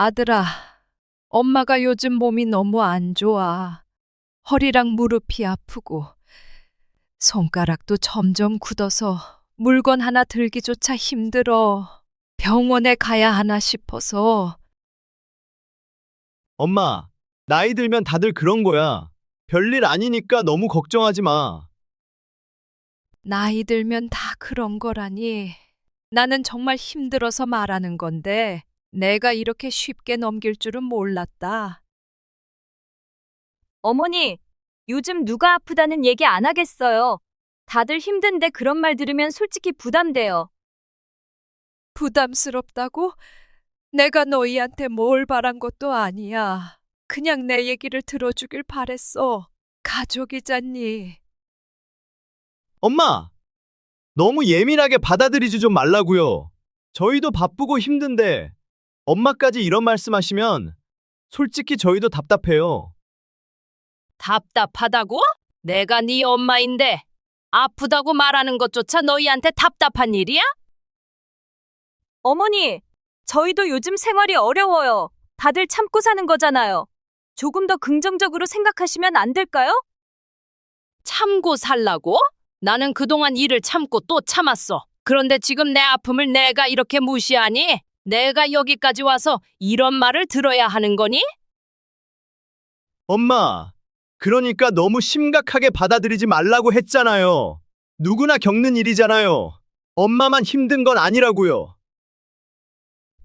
아들아, 엄마가 요즘 몸이 너무 안 좋아. 허리랑 무릎이 아프고, 손가락도 점점 굳어서 물건 하나 들기조차 힘들어. 병원에 가야 하나 싶어서. 엄마, 나이 들면 다들 그런 거야. 별일 아니니까 너무 걱정하지 마. 나이 들면 다 그런 거라니. 나는 정말 힘들어서 말하는 건데, 내가 이렇게 쉽게 넘길 줄은 몰랐다. 어머니, 요즘 누가 아프다는 얘기 안 하겠어요. 다들 힘든데 그런 말 들으면 솔직히 부담돼요. 부담스럽다고? 내가 너희한테 뭘 바란 것도 아니야. 그냥 내 얘기를 들어주길 바랬어. 가족이잖니. 엄마, 너무 예민하게 받아들이지 좀 말라고요. 저희도 바쁘고 힘든데 엄마까지 이런 말씀하시면 솔직히 저희도 답답해요. 답답하다고? 내가 네 엄마인데 아프다고 말하는 것조차 너희한테 답답한 일이야? 어머니, 저희도 요즘 생활이 어려워요. 다들 참고 사는 거잖아요. 조금 더 긍정적으로 생각하시면 안 될까요? 참고 살라고? 나는 그동안 일을 참고 또 참았어. 그런데 지금 내 아픔을 내가 이렇게 무시하니? 내가 여기까지 와서 이런 말을 들어야 하는 거니? 엄마, 그러니까 너무 심각하게 받아들이지 말라고 했잖아요. 누구나 겪는 일이잖아요. 엄마만 힘든 건 아니라고요.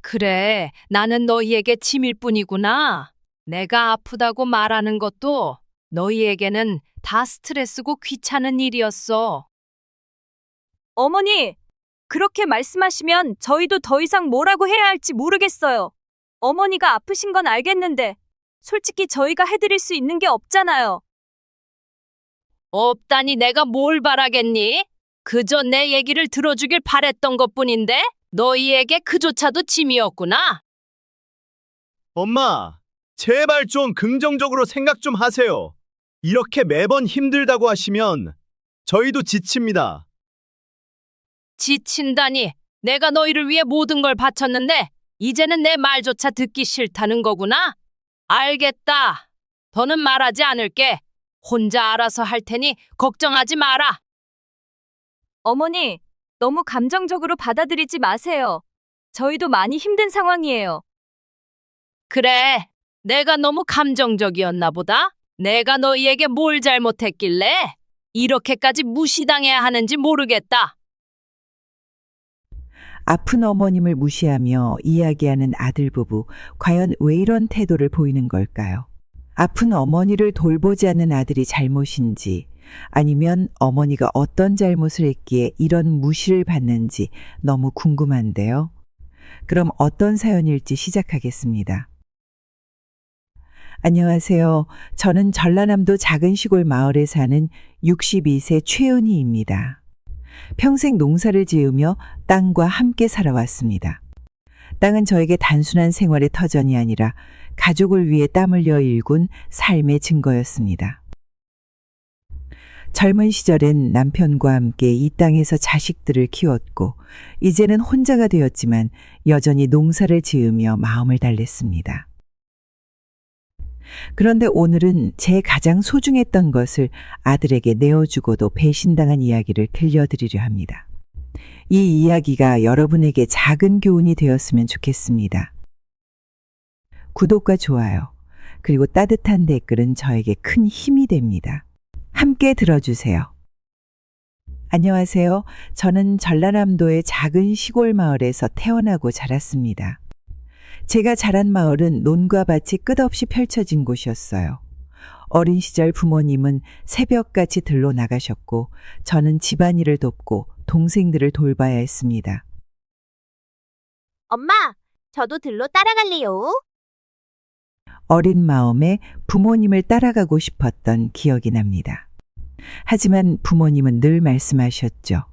그래, 나는 너희에게 짐일 뿐이구나. 내가 아프다고 말하는 것도 너희에게는 다 스트레스고 귀찮은 일이었어. 어머니, 그렇게 말씀하시면 저희도 더 이상 뭐라고 해야 할지 모르겠어요. 어머니가 아프신 건 알겠는데, 솔직히 저희가 해드릴 수 있는 게 없잖아요. 없다니 내가 뭘 바라겠니? 그저 내 얘기를 들어주길 바랬던 것뿐인데 너희에게 그조차도 짐이었구나. 엄마, 제발 좀 긍정적으로 생각 좀 하세요. 이렇게 매번 힘들다고 하시면 저희도 지칩니다. 지친다니 내가 너희를 위해 모든 걸 바쳤는데 이제는 내 말조차 듣기 싫다는 거구나. 알겠다. 더는 말하지 않을게. 혼자 알아서 할 테니 걱정하지 마라. 어머니, 너무 감정적으로 받아들이지 마세요. 저희도 많이 힘든 상황이에요. 그래, 내가 너무 감정적이었나 보다. 내가 너희에게 뭘 잘못했길래 이렇게까지 무시당해야 하는지 모르겠다. 아픈 어머님을 무시하며 이야기하는 아들 부부, 과연 왜 이런 태도를 보이는 걸까요? 아픈 어머니를 돌보지 않는 아들이 잘못인지, 아니면 어머니가 어떤 잘못을 했기에 이런 무시를 받는지 너무 궁금한데요. 그럼 어떤 사연일지 시작하겠습니다. 안녕하세요. 저는 전라남도 작은 시골 마을에 사는 62세 최은희입니다. 평생 농사를 지으며 땅과 함께 살아왔습니다. 땅은 저에게 단순한 생활의 터전이 아니라 가족을 위해 땀 흘려 일군 삶의 증거였습니다. 젊은 시절엔 남편과 함께 이 땅에서 자식들을 키웠고 이제는 혼자가 되었지만 여전히 농사를 지으며 마음을 달랬습니다. 그런데 오늘은 제 가장 소중했던 것을 아들에게 내어주고도 배신당한 이야기를 들려드리려 합니다. 이 이야기가 여러분에게 작은 교훈이 되었으면 좋겠습니다. 구독과 좋아요, 그리고 따뜻한 댓글은 저에게 큰 힘이 됩니다. 함께 들어주세요. 안녕하세요. 저는 전라남도의 작은 시골 마을에서 태어나고 자랐습니다. 제가 자란 마을은 논과 밭이 끝없이 펼쳐진 곳이었어요. 어린 시절 부모님은 새벽같이 들로 나가셨고 저는 집안일을 돕고 동생들을 돌봐야 했습니다. 엄마, 저도 들로 따라갈래요. 어린 마음에 부모님을 따라가고 싶었던 기억이 납니다. 하지만 부모님은 늘 말씀하셨죠.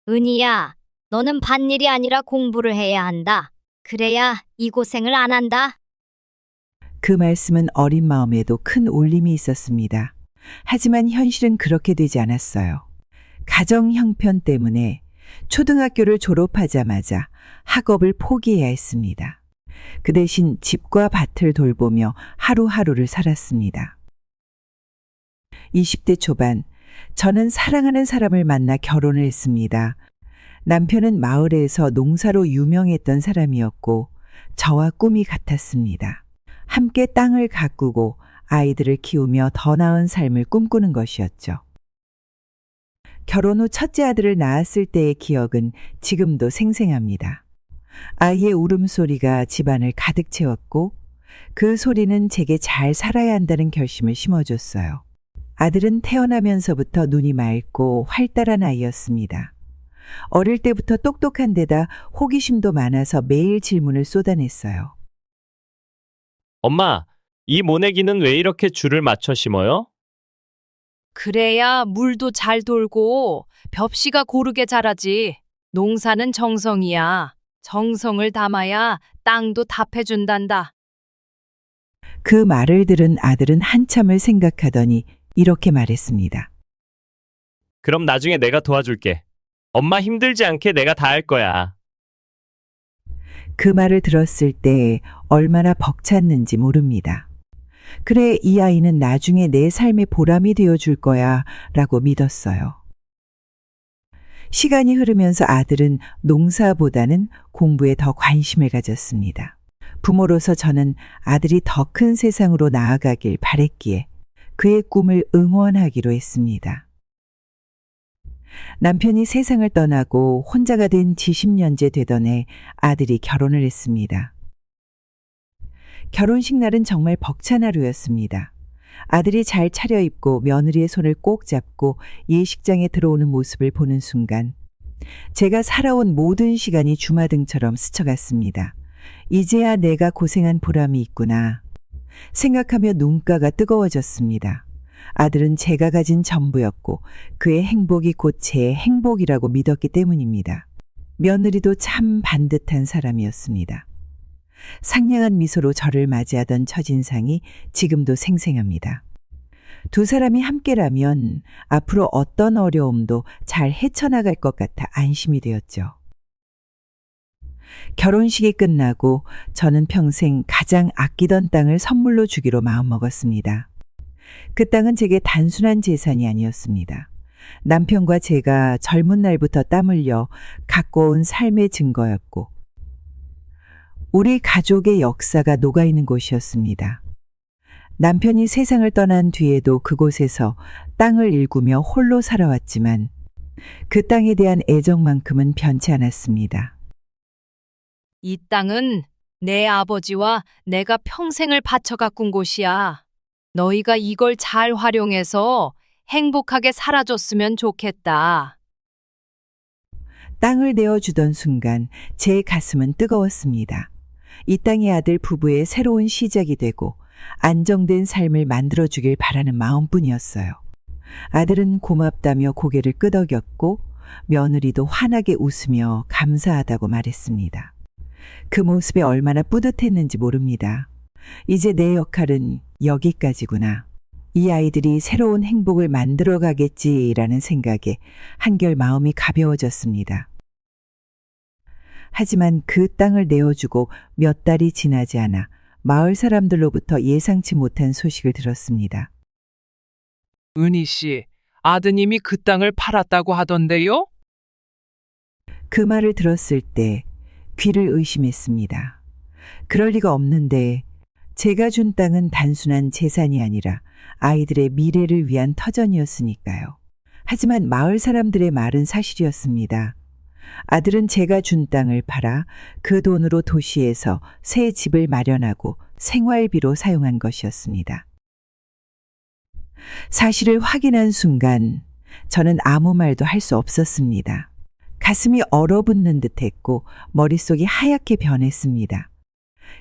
은희야, 너는 밭일이 아니라 공부를 해야 한다. 그래야 이 고생을 안 한다. 그 말씀은 어린 마음에도 큰 울림이 있었습니다. 하지만 현실은 그렇게 되지 않았어요. 가정 형편 때문에 초등학교를 졸업하자마자 학업을 포기해야 했습니다. 그 대신 집과 밭을 돌보며 하루하루를 살았습니다. 20대 초반, 저는 사랑하는 사람을 만나 결혼을 했습니다. 남편은 마을에서 농사로 유명했던 사람이었고 저와 꿈이 같았습니다. 함께 땅을 가꾸고 아이들을 키우며 더 나은 삶을 꿈꾸는 것이었죠. 결혼 후 첫째 아들을 낳았을 때의 기억은 지금도 생생합니다. 아이의 울음소리가 집안을 가득 채웠고 그 소리는 제게 잘 살아야 한다는 결심을 심어줬어요. 아들은 태어나면서부터 눈이 맑고 활달한 아이였습니다. 어릴 때부터 똑똑한 데다 호기심도 많아서 매일 질문을 쏟아냈어요. 엄마, 이 모내기는 왜 이렇게 줄을 맞춰 심어요? 그래야 물도 잘 돌고 벽시가 고르게 자라지. 농사는 정성이야. 정성을 담아야 땅도 답해준단다. 그 말을 들은 아들은 한참을 생각하더니 이렇게 말했습니다. 그럼 나중에 내가 도와줄게. 엄마 힘들지 않게 내가 다 할 거야. 그 말을 들었을 때 얼마나 벅찼는지 모릅니다. 그래, 이 아이는 나중에 내 삶의 보람이 되어줄 거야 라고 믿었어요. 시간이 흐르면서 아들은 농사보다는 공부에 더 관심을 가졌습니다. 부모로서 저는 아들이 더 큰 세상으로 나아가길 바랬기에 그의 꿈을 응원하기로 했습니다. 남편이 세상을 떠나고 혼자가 된 지 10년째 되던 해 아들이 결혼을 했습니다. 결혼식 날은 정말 벅찬 하루였습니다. 아들이 잘 차려입고 며느리의 손을 꼭 잡고 예식장에 들어오는 모습을 보는 순간 제가 살아온 모든 시간이 주마등처럼 스쳐갔습니다. 이제야 내가 고생한 보람이 있구나 생각하며 눈가가 뜨거워졌습니다. 아들은 제가 가진 전부였고 그의 행복이 곧 제 행복이라고 믿었기 때문입니다. 며느리도 참 반듯한 사람이었습니다. 상냥한 미소로 저를 맞이하던 첫인상이 지금도 생생합니다. 두 사람이 함께라면 앞으로 어떤 어려움도 잘 헤쳐나갈 것 같아 안심이 되었죠. 결혼식이 끝나고 저는 평생 가장 아끼던 땅을 선물로 주기로 마음먹었습니다. 그 땅은 제게 단순한 재산이 아니었습니다. 남편과 제가 젊은 날부터 땀 흘려 갖고 온 삶의 증거였고 우리 가족의 역사가 녹아있는 곳이었습니다. 남편이 세상을 떠난 뒤에도 그곳에서 땅을 일구며 홀로 살아왔지만 그 땅에 대한 애정만큼은 변치 않았습니다. 이 땅은 내 아버지와 내가 평생을 바쳐 가꾼 곳이야. 너희가 이걸 잘 활용해서 행복하게 살아줬으면 좋겠다. 땅을 내어주던 순간 제 가슴은 뜨거웠습니다. 이 땅의 아들 부부의 새로운 시작이 되고 안정된 삶을 만들어주길 바라는 마음뿐이었어요. 아들은 고맙다며 고개를 끄덕였고 며느리도 환하게 웃으며 감사하다고 말했습니다. 그 모습에 얼마나 뿌듯했는지 모릅니다. 이제 내 역할은 여기까지구나. 이 아이들이 새로운 행복을 만들어가겠지라는 생각에 한결 마음이 가벼워졌습니다. 하지만 그 땅을 내어주고 몇 달이 지나지 않아 마을 사람들로부터 예상치 못한 소식을 들었습니다. 은희 씨, 아드님이 그 땅을 팔았다고 하던데요? 그 말을 들었을 때 귀를 의심했습니다. 그럴 리가 없는데 제가 준 땅은 단순한 재산이 아니라 아이들의 미래를 위한 터전이었으니까요. 하지만 마을 사람들의 말은 사실이었습니다. 아들은 제가 준 땅을 팔아 그 돈으로 도시에서 새 집을 마련하고 생활비로 사용한 것이었습니다. 사실을 확인한 순간 저는 아무 말도 할 수 없었습니다. 가슴이 얼어붙는 듯했고 머릿속이 하얗게 변했습니다.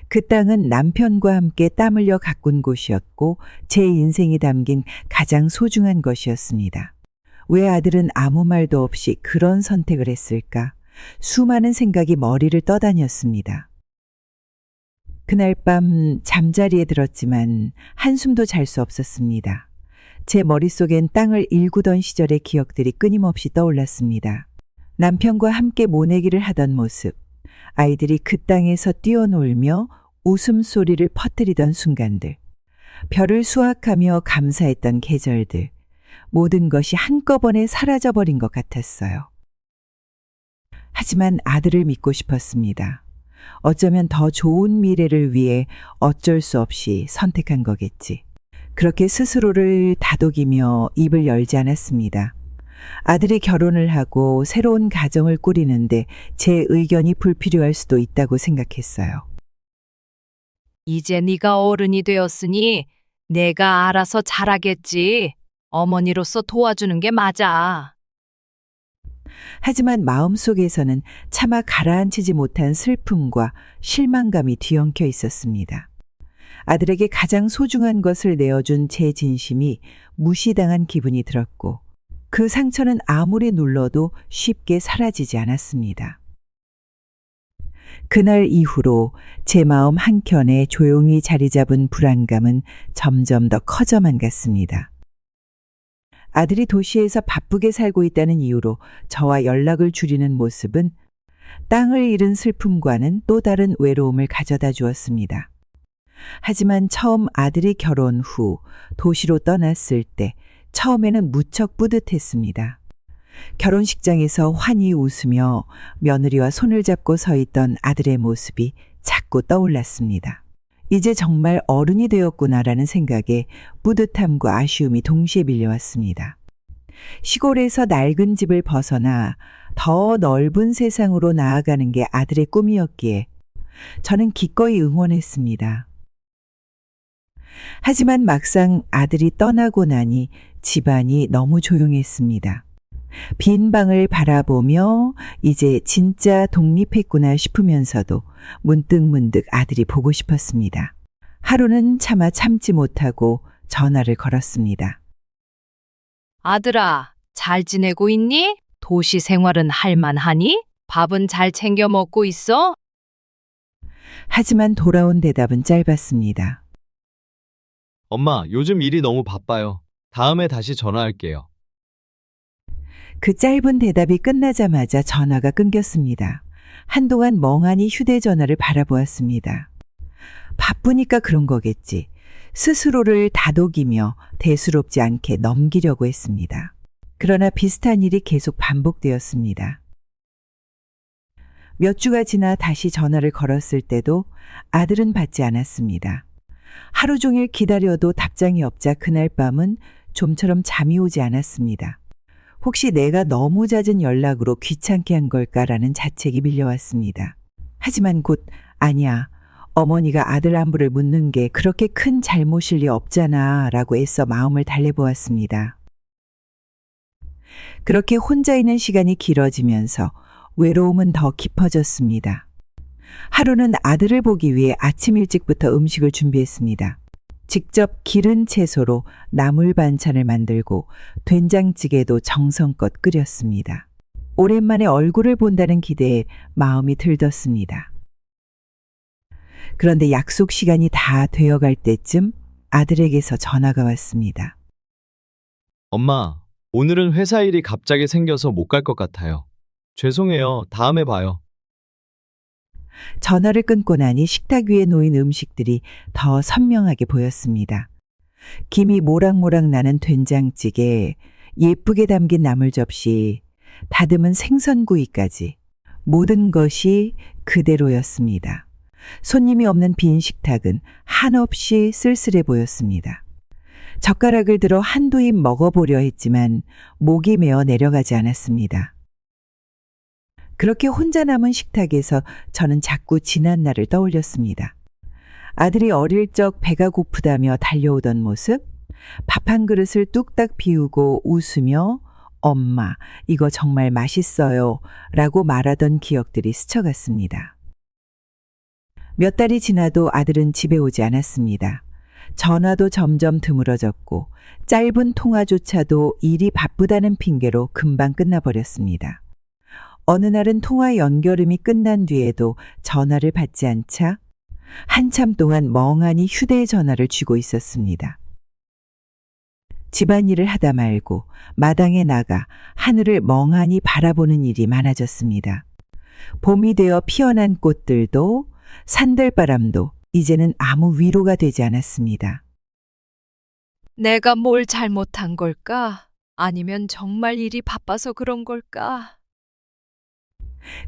그 땅은 남편과 함께 땀 흘려 가꾼 곳이었고 제 인생이 담긴 가장 소중한 것이었습니다. 왜 아들은 아무 말도 없이 그런 선택을 했을까? 수많은 생각이 머리를 떠다녔습니다. 그날 밤 잠자리에 들었지만 한숨도 잘 수 없었습니다. 제 머릿속엔 땅을 일구던 시절의 기억들이 끊임없이 떠올랐습니다. 남편과 함께 모내기를 하던 모습, 아이들이 그 땅에서 뛰어놀며 웃음소리를 퍼뜨리던 순간들, 별을 수확하며 감사했던 계절들, 모든 것이 한꺼번에 사라져버린 것 같았어요. 하지만 아들을 믿고 싶었습니다. 어쩌면 더 좋은 미래를 위해 어쩔 수 없이 선택한 거겠지. 그렇게 스스로를 다독이며 입을 열지 않았습니다. 아들이 결혼을 하고 새로운 가정을 꾸리는데 제 의견이 불필요할 수도 있다고 생각했어요. 이제 네가 어른이 되었으니 내가 알아서 잘하겠지. 어머니로서 도와주는 게 맞아. 하지만 마음속에서는 차마 가라앉히지 못한 슬픔과 실망감이 뒤엉켜 있었습니다. 아들에게 가장 소중한 것을 내어준 제 진심이 무시당한 기분이 들었고 그 상처는 아무리 눌러도 쉽게 사라지지 않았습니다. 그날 이후로 제 마음 한켠에 조용히 자리 잡은 불안감은 점점 더 커져만 갔습니다. 아들이 도시에서 바쁘게 살고 있다는 이유로 저와 연락을 줄이는 모습은 땅을 잃은 슬픔과는 또 다른 외로움을 가져다 주었습니다. 하지만 처음 아들이 결혼 후 도시로 떠났을 때 처음에는 무척 뿌듯했습니다. 결혼식장에서 환히 웃으며 며느리와 손을 잡고 서 있던 아들의 모습이 자꾸 떠올랐습니다. 이제 정말 어른이 되었구나라는 생각에 뿌듯함과 아쉬움이 동시에 밀려왔습니다. 시골에서 낡은 집을 벗어나 더 넓은 세상으로 나아가는 게 아들의 꿈이었기에 저는 기꺼이 응원했습니다. 하지만 막상 아들이 떠나고 나니 집안이 너무 조용했습니다. 빈 방을 바라보며 이제 진짜 독립했구나 싶으면서도 문득문득 아들이 보고 싶었습니다. 하루는 차마 참지 못하고 전화를 걸었습니다. 아들아, 잘 지내고 있니? 도시 생활은 할만하니? 밥은 잘 챙겨 먹고 있어? 하지만 돌아온 대답은 짧았습니다. 엄마, 요즘 일이 너무 바빠요. 다음에 다시 전화할게요. 그 짧은 대답이 끝나자마자 전화가 끊겼습니다. 한동안 멍하니 휴대전화를 바라보았습니다. 바쁘니까 그런 거겠지. 스스로를 다독이며 대수롭지 않게 넘기려고 했습니다. 그러나 비슷한 일이 계속 반복되었습니다. 몇 주가 지나 다시 전화를 걸었을 때도 아들은 받지 않았습니다. 하루 종일 기다려도 답장이 없자 그날 밤은 좀처럼 잠이 오지 않았습니다. 혹시 내가 너무 잦은 연락으로 귀찮게 한 걸까라는 자책이 밀려왔습니다. 하지만 곧 아니야. 어머니가 아들 안부를 묻는 게 그렇게 큰 잘못일 리 없잖아 라고 애써 마음을 달래보았습니다. 그렇게 혼자 있는 시간이 길어지면서 외로움은 더 깊어졌습니다. 하루는 아들을 보기 위해 아침 일찍부터 음식을 준비했습니다. 직접 기른 채소로 나물 반찬을 만들고 된장찌개도 정성껏 끓였습니다. 오랜만에 얼굴을 본다는 기대에 마음이 들떴습니다. 그런데 약속 시간이 다 되어갈 때쯤 아들에게서 전화가 왔습니다. 엄마, 오늘은 회사 일이 갑자기 생겨서 못 갈 것 같아요. 죄송해요. 다음에 봐요. 전화를 끊고 나니 식탁 위에 놓인 음식들이 더 선명하게 보였습니다. 김이 모락모락 나는 된장찌개, 예쁘게 담긴 나물 접시, 다듬은 생선구이까지 모든 것이 그대로였습니다. 손님이 없는 빈 식탁은 한없이 쓸쓸해 보였습니다. 젓가락을 들어 한두 입 먹어보려 했지만 목이 메어 내려가지 않았습니다. 그렇게 혼자 남은 식탁에서 저는 자꾸 지난 날을 떠올렸습니다. 아들이 어릴 적 배가 고프다며 달려오던 모습, 밥 한 그릇을 뚝딱 비우고 웃으며 엄마, 이거 정말 맛있어요 라고 말하던 기억들이 스쳐갔습니다. 몇 달이 지나도 아들은 집에 오지 않았습니다. 전화도 점점 드물어졌고 짧은 통화조차도 일이 바쁘다는 핑계로 금방 끝나버렸습니다. 어느 날은 통화 연결음이 끝난 뒤에도 전화를 받지 않자 한참 동안 멍하니 휴대전화를 쥐고 있었습니다. 집안일을 하다 말고 마당에 나가 하늘을 멍하니 바라보는 일이 많아졌습니다. 봄이 되어 피어난 꽃들도 산들바람도 이제는 아무 위로가 되지 않았습니다. 내가 뭘 잘못한 걸까? 아니면 정말 일이 바빠서 그런 걸까?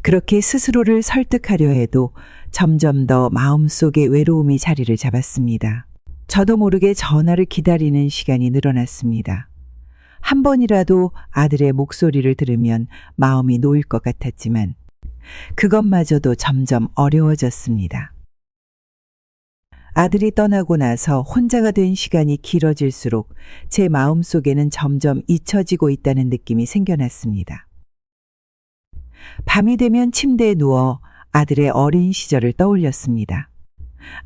그렇게 스스로를 설득하려 해도 점점 더 마음속에 외로움이 자리를 잡았습니다. 저도 모르게 전화를 기다리는 시간이 늘어났습니다. 한 번이라도 아들의 목소리를 들으면 마음이 놓일 것 같았지만 그것마저도 점점 어려워졌습니다. 아들이 떠나고 나서 혼자가 된 시간이 길어질수록 제 마음속에는 점점 잊혀지고 있다는 느낌이 생겨났습니다. 밤이 되면 침대에 누워 아들의 어린 시절을 떠올렸습니다.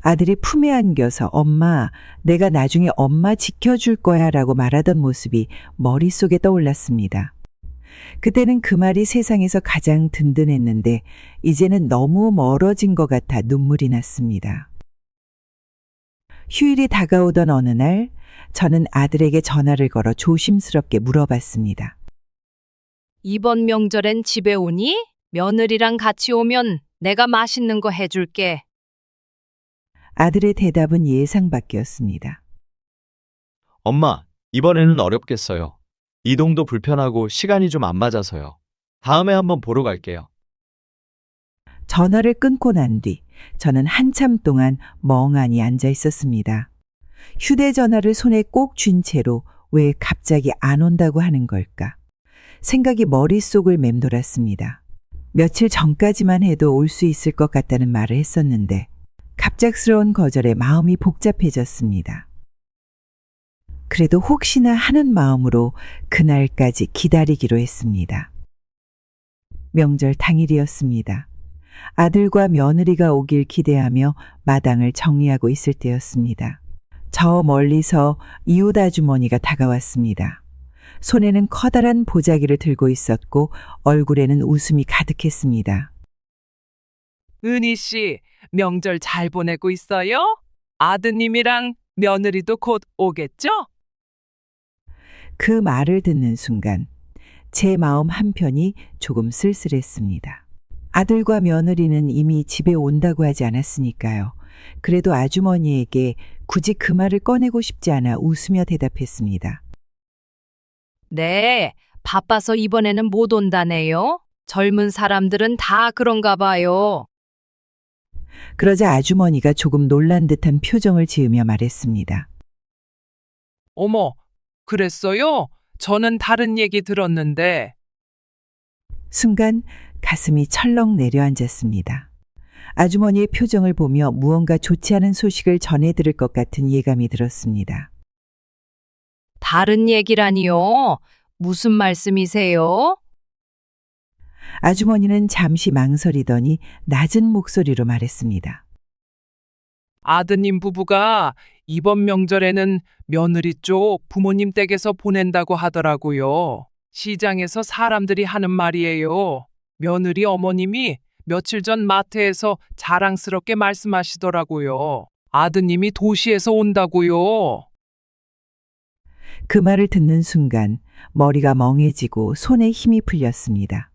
아들이 품에 안겨서 엄마, 내가 나중에 엄마 지켜줄 거야 라고 말하던 모습이 머릿속에 떠올랐습니다. 그때는 그 말이 세상에서 가장 든든했는데 이제는 너무 멀어진 것 같아 눈물이 났습니다. 휴일이 다가오던 어느 날 저는 아들에게 전화를 걸어 조심스럽게 물어봤습니다. 이번 명절엔 집에 오니? 며느리랑 같이 오면 내가 맛있는 거 해줄게. 아들의 대답은 예상 밖이었습니다. 엄마, 이번에는 어렵겠어요. 이동도 불편하고 시간이 좀 안 맞아서요. 다음에 한번 보러 갈게요. 전화를 끊고 난 뒤 저는 한참 동안 멍하니 앉아 있었습니다. 휴대전화를 손에 꼭 쥔 채로 왜 갑자기 안 온다고 하는 걸까? 생각이 머릿속을 맴돌았습니다. 며칠 전까지만 해도 올 수 있을 것 같다는 말을 했었는데 갑작스러운 거절에 마음이 복잡해졌습니다. 그래도 혹시나 하는 마음으로 그날까지 기다리기로 했습니다. 명절 당일이었습니다. 아들과 며느리가 오길 기대하며 마당을 정리하고 있을 때였습니다. 저 멀리서 이웃 아주머니가 다가왔습니다. 손에는 커다란 보자기를 들고 있었고 얼굴에는 웃음이 가득했습니다. 은희 씨, 명절 잘 보내고 있어요? 아드님이랑 며느리도 곧 오겠죠? 그 말을 듣는 순간 제 마음 한편이 조금 쓸쓸했습니다. 아들과 며느리는 이미 집에 온다고 하지 않았으니까요. 그래도 아주머니에게 굳이 그 말을 꺼내고 싶지 않아 웃으며 대답했습니다. 네, 바빠서 이번에는 못 온다네요. 젊은 사람들은 다 그런가 봐요. 그러자 아주머니가 조금 놀란 듯한 표정을 지으며 말했습니다. 어머, 그랬어요? 저는 다른 얘기 들었는데. 순간 가슴이 철렁 내려앉았습니다. 아주머니의 표정을 보며 무언가 좋지 않은 소식을 전해 들을 것 같은 예감이 들었습니다. 다른 얘기라니요? 무슨 말씀이세요? 아주머니는 잠시 망설이더니 낮은 목소리로 말했습니다. 아드님 부부가 이번 명절에는 며느리 쪽 부모님 댁에서 보낸다고 하더라고요. 시장에서 사람들이 하는 말이에요. 며느리 어머님이 며칠 전 마트에서 자랑스럽게 말씀하시더라고요. 아드님이 도시에서 온다고요. 그 말을 듣는 순간 머리가 멍해지고 손에 힘이 풀렸습니다.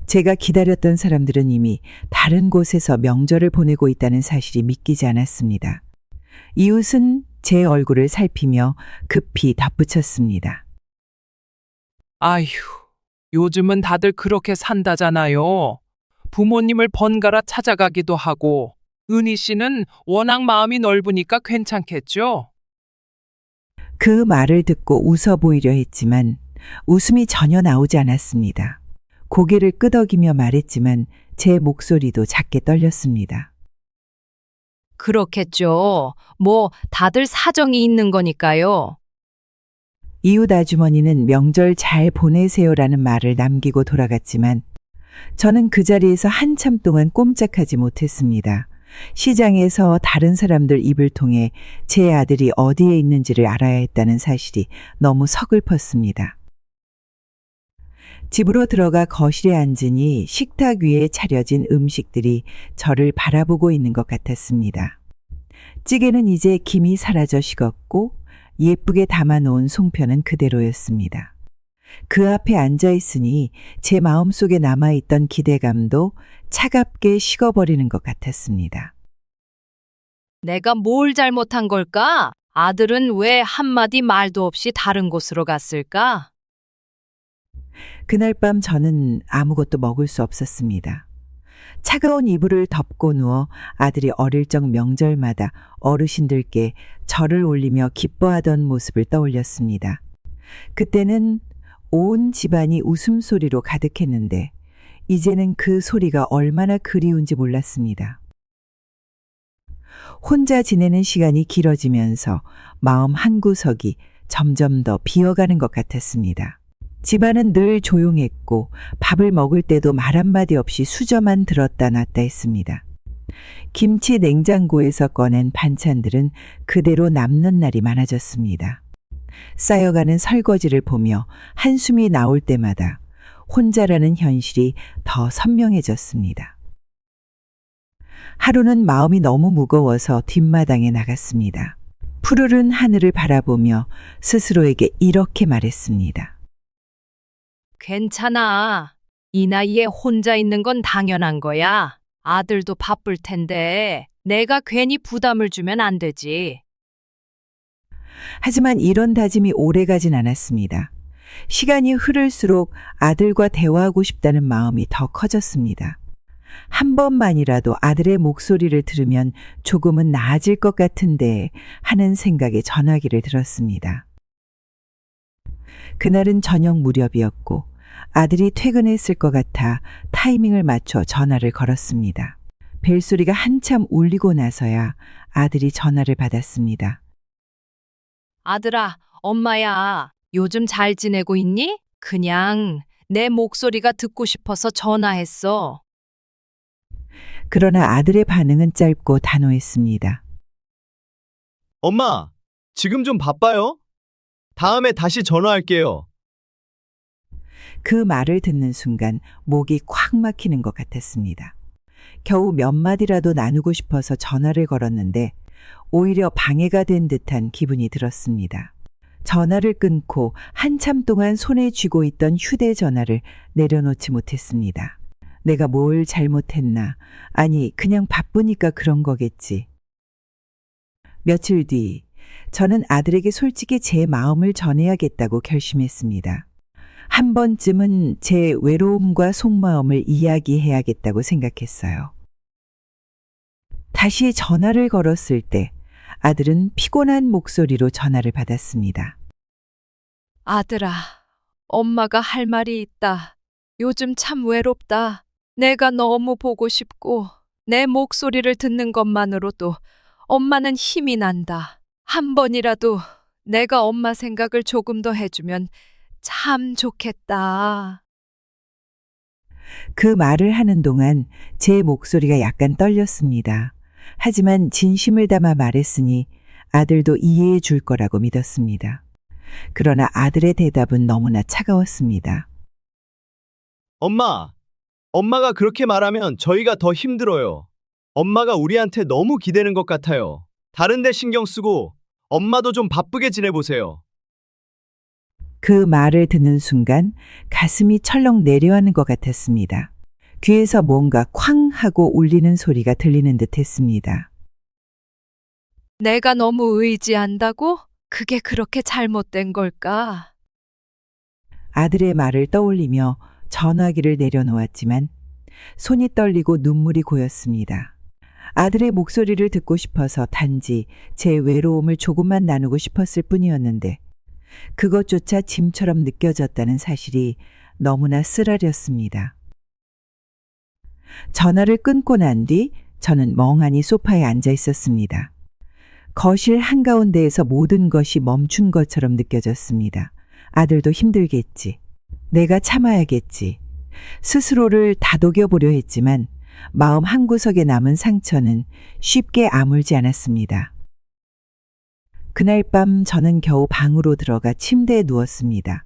제가 기다렸던 사람들은 이미 다른 곳에서 명절을 보내고 있다는 사실이 믿기지 않았습니다. 이웃은 제 얼굴을 살피며 급히 덧붙였습니다. 아휴, 요즘은 다들 그렇게 산다잖아요. 부모님을 번갈아 찾아가기도 하고, 은희 씨는 워낙 마음이 넓으니까 괜찮겠죠? 그 말을 듣고 웃어 보이려 했지만 웃음이 전혀 나오지 않았습니다. 고개를 끄덕이며 말했지만 제 목소리도 작게 떨렸습니다. 그렇겠죠. 뭐 다들 사정이 있는 거니까요. 이웃 아주머니는 명절 잘 보내세요라는 말을 남기고 돌아갔지만 저는 그 자리에서 한참 동안 꼼짝하지 못했습니다. 시장에서 다른 사람들 입을 통해 제 아들이 어디에 있는지를 알아야 했다는 사실이 너무 서글펐습니다. 집으로 들어가 거실에 앉으니 식탁 위에 차려진 음식들이 저를 바라보고 있는 것 같았습니다. 찌개는 이제 김이 사라져 식었고 예쁘게 담아놓은 송편은 그대로였습니다. 그 앞에 앉아 있으니 제 마음속에 남아있던 기대감도 차갑게 식어버리는 것 같았습니다. 내가 뭘 잘못한 걸까? 아들은 왜 한마디 말도 없이 다른 곳으로 갔을까? 그날 밤 저는 아무것도 먹을 수 없었습니다. 차가운 이불을 덮고 누워 아들이 어릴 적 명절마다 어르신들께 절을 올리며 기뻐하던 모습을 떠올렸습니다. 그때는 온 집안이 웃음소리로 가득했는데 이제는 그 소리가 얼마나 그리운지 몰랐습니다. 혼자 지내는 시간이 길어지면서 마음 한구석이 점점 더 비어가는 것 같았습니다. 집안은 늘 조용했고 밥을 먹을 때도 말 한마디 없이 수저만 들었다 놨다 했습니다. 김치 냉장고에서 꺼낸 반찬들은 그대로 남는 날이 많아졌습니다. 쌓여가는 설거지를 보며 한숨이 나올 때마다 혼자라는 현실이 더 선명해졌습니다. 하루는 마음이 너무 무거워서 뒷마당에 나갔습니다. 푸르른 하늘을 바라보며 스스로에게 이렇게 말했습니다. 괜찮아. 이 나이에 혼자 있는 건 당연한 거야. 아들도 바쁠 텐데 내가 괜히 부담을 주면 안 되지. 하지만 이런 다짐이 오래가진 않았습니다. 시간이 흐를수록 아들과 대화하고 싶다는 마음이 더 커졌습니다. 한 번만이라도 아들의 목소리를 들으면 조금은 나아질 것 같은데 하는 생각에 전화기를 들었습니다. 그날은 저녁 무렵이었고 아들이 퇴근했을 것 같아 타이밍을 맞춰 전화를 걸었습니다. 벨소리가 한참 울리고 나서야 아들이 전화를 받았습니다. 아들아, 엄마야. 요즘 잘 지내고 있니? 그냥 내 목소리가 듣고 싶어서 전화했어. 그러나 아들의 반응은 짧고 단호했습니다. 엄마, 지금 좀 바빠요? 다음에 다시 전화할게요. 그 말을 듣는 순간 목이 콱 막히는 것 같았습니다. 겨우 몇 마디라도 나누고 싶어서 전화를 걸었는데 오히려 방해가 된 듯한 기분이 들었습니다. 전화를 끊고 한참 동안 손에 쥐고 있던 휴대전화를 내려놓지 못했습니다. 내가 뭘 잘못했나? 아니, 그냥 바쁘니까 그런 거겠지. 며칠 뒤, 저는 아들에게 솔직히 제 마음을 전해야겠다고 결심했습니다. 한 번쯤은 제 외로움과 속마음을 이야기해야겠다고 생각했어요. 다시 전화를 걸었을 때 아들은 피곤한 목소리로 전화를 받았습니다. 아들아, 엄마가 할 말이 있다. 요즘 참 외롭다. 내가 너무 보고 싶고 내 목소리를 듣는 것만으로도 엄마는 힘이 난다. 한 번이라도 내가 엄마 생각을 조금 더 해주면 참 좋겠다. 그 말을 하는 동안 제 목소리가 약간 떨렸습니다. 하지만 진심을 담아 말했으니 아들도 이해해 줄 거라고 믿었습니다. 그러나 아들의 대답은 너무나 차가웠습니다. 엄마가 그렇게 말하면 저희가 더 힘들어요. 엄마가 우리한테 너무 기대는 것 같아요. 다른 데 신경 쓰고 엄마도 좀 바쁘게 지내보세요. 그 말을 듣는 순간 가슴이 철렁 내려앉는 것 같았습니다. 귀에서 뭔가 쾅 하고 울리는 소리가 들리는 듯 했습니다. 내가 너무 의지한다고? 그게 그렇게 잘못된 걸까? 아들의 말을 떠올리며 전화기를 내려놓았지만 손이 떨리고 눈물이 고였습니다. 아들의 목소리를 듣고 싶어서 단지 제 외로움을 조금만 나누고 싶었을 뿐이었는데 그것조차 짐처럼 느껴졌다는 사실이 너무나 쓰라렸습니다. 전화를 끊고 난 뒤 저는 멍하니 소파에 앉아 있었습니다. 거실 한가운데에서 모든 것이 멈춘 것처럼 느껴졌습니다. 아들도 힘들겠지. 내가 참아야겠지. 스스로를 다독여 보려 했지만 마음 한구석에 남은 상처는 쉽게 아물지 않았습니다. 그날 밤 저는 겨우 방으로 들어가 침대에 누웠습니다.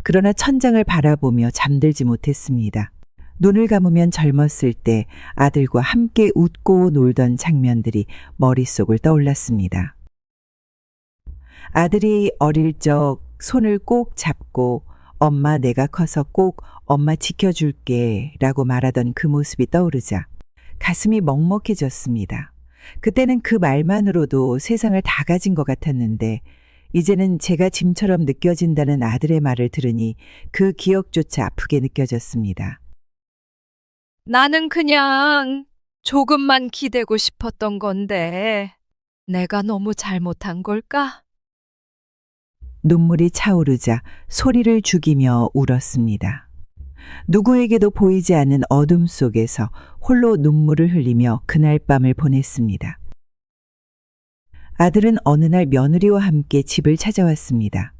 그러나 천장을 바라보며 잠들지 못했습니다. 눈을 감으면 젊었을 때 아들과 함께 웃고 놀던 장면들이 머릿속을 떠올랐습니다. 아들이 어릴 적 손을 꼭 잡고 엄마 내가 커서 꼭 엄마 지켜줄게 라고 말하던 그 모습이 떠오르자 가슴이 먹먹해졌습니다. 그때는 그 말만으로도 세상을 다 가진 것 같았는데 이제는 제가 짐처럼 느껴진다는 아들의 말을 들으니 그 기억조차 아프게 느껴졌습니다. 나는 그냥 조금만 기대고 싶었던 건데 내가 너무 잘못한 걸까? 눈물이 차오르자 소리를 죽이며 울었습니다. 누구에게도 보이지 않는 어둠 속에서 홀로 눈물을 흘리며 그날 밤을 보냈습니다. 아들은 어느 날 며느리와 함께 집을 찾아왔습니다.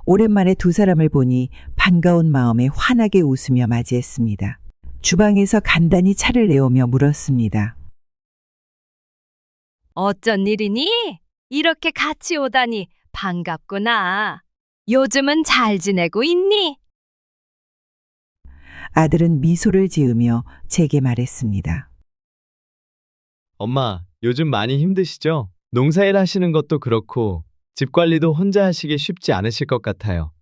오랜만에 두 사람을 보니 반가운 마음에 환하게 웃으며 맞이했습니다. 주방에서 간단히 차를 내오며 물었습니다. 어쩐 일이니? 이렇게 같이 오다니 반갑구나. 요즘은 잘 지내고 있니? 아들은 미소를 지으며 제게 말했습니다. 엄마, 요즘 많이 힘드시죠? 농사일 하시는 것도 그렇고 집 관리도 혼자 하시기 쉽지 않으실 것 같아요.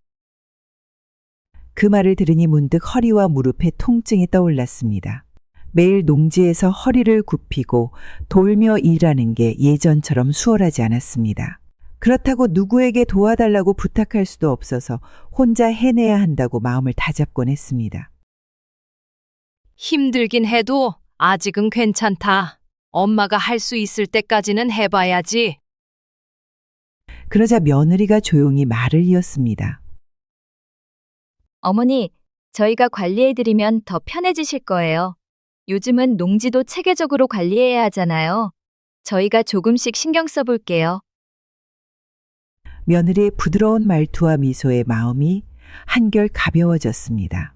그 말을 들으니 문득 허리와 무릎에 통증이 떠올랐습니다. 매일 농지에서 허리를 굽히고 돌며 일하는 게 예전처럼 수월하지 않았습니다. 그렇다고 누구에게 도와달라고 부탁할 수도 없어서 혼자 해내야 한다고 마음을 다잡곤 했습니다. 힘들긴 해도 아직은 괜찮다. 엄마가 할 수 있을 때까지는 해봐야지. 그러자 며느리가 조용히 말을 이었습니다. 어머니, 저희가 관리해드리면 더 편해지실 거예요. 요즘은 농지도 체계적으로 관리해야 하잖아요. 저희가 조금씩 신경 써볼게요. 며느리의 부드러운 말투와 미소에 마음이 한결 가벼워졌습니다.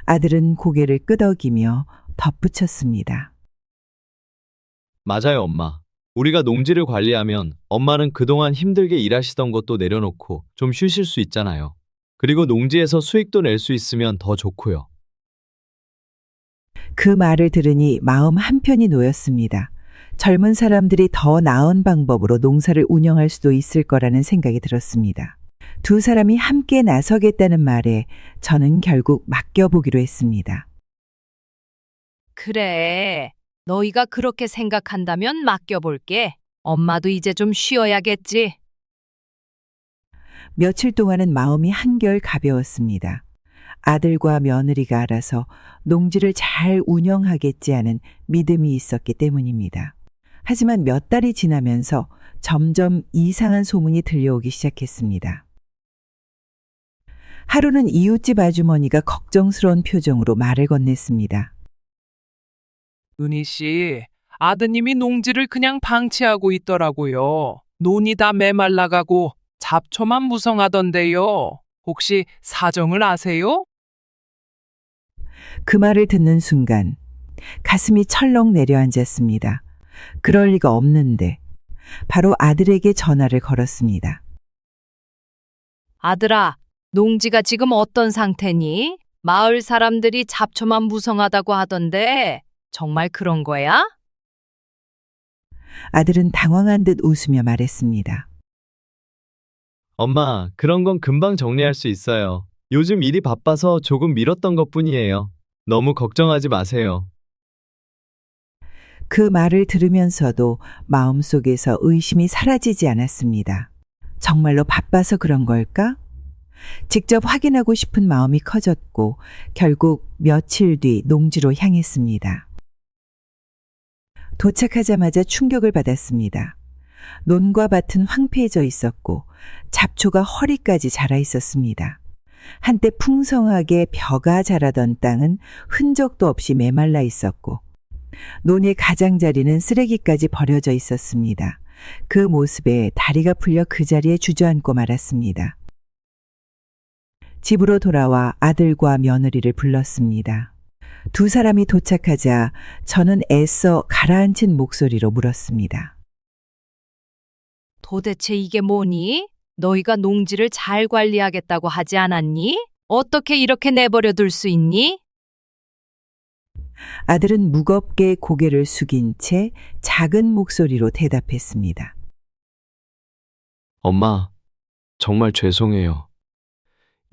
아들은 고개를 끄덕이며 덧붙였습니다. 맞아요, 엄마. 우리가 농지를 관리하면 엄마는 그동안 힘들게 일하시던 것도 내려놓고 좀 쉬실 수 있잖아요. 그리고 농지에서 수익도 낼 수 있으면 더 좋고요. 그 말을 들으니 마음 한편이 놓였습니다. 젊은 사람들이 더 나은 방법으로 농사를 운영할 수도 있을 거라는 생각이 들었습니다. 두 사람이 함께 나서겠다는 말에 저는 결국 맡겨보기로 했습니다. 그래. 너희가 그렇게 생각한다면 맡겨볼게. 엄마도 이제 좀 쉬어야겠지. 며칠 동안은 마음이 한결 가벼웠습니다. 아들과 며느리가 알아서 농지를 잘 운영하겠지 하는 믿음이 있었기 때문입니다. 하지만 몇 달이 지나면서 점점 이상한 소문이 들려오기 시작했습니다. 하루는 이웃집 아주머니가 걱정스러운 표정으로 말을 건넸습니다. 은희 씨, 아드님이 농지를 그냥 방치하고 있더라고요. 논이 다 메말라가고 잡초만 무성하던데요. 혹시 사정을 아세요? 그 말을 듣는 순간 가슴이 철렁 내려앉았습니다. 그럴 리가 없는데 바로 아들에게 전화를 걸었습니다. 아들아, 농지가 지금 어떤 상태니? 마을 사람들이 잡초만 무성하다고 하던데 정말 그런 거야? 아들은 당황한 듯 웃으며 말했습니다. 엄마, 그런 건 금방 정리할 수 있어요. 요즘 일이 바빠서 조금 미뤘던 것뿐이에요. 너무 걱정하지 마세요. 그 말을 들으면서도 마음속에서 의심이 사라지지 않았습니다. 정말로 바빠서 그런 걸까? 직접 확인하고 싶은 마음이 커졌고 결국 며칠 뒤 농지로 향했습니다. 도착하자마자 충격을 받았습니다. 논과 밭은 황폐해져 있었고 잡초가 허리까지 자라 있었습니다. 한때 풍성하게 벼가 자라던 땅은 흔적도 없이 메말라 있었고 논의 가장자리는 쓰레기까지 버려져 있었습니다. 그 모습에 다리가 풀려 그 자리에 주저앉고 말았습니다. 집으로 돌아와 아들과 며느리를 불렀습니다. 두 사람이 도착하자 저는 애써 가라앉힌 목소리로 물었습니다. 도대체 이게 뭐니? 너희가 농지를 잘 관리하겠다고 하지 않았니? 어떻게 이렇게 내버려 둘 수 있니? 아들은 무겁게 고개를 숙인 채 작은 목소리로 대답했습니다. 엄마, 정말 죄송해요.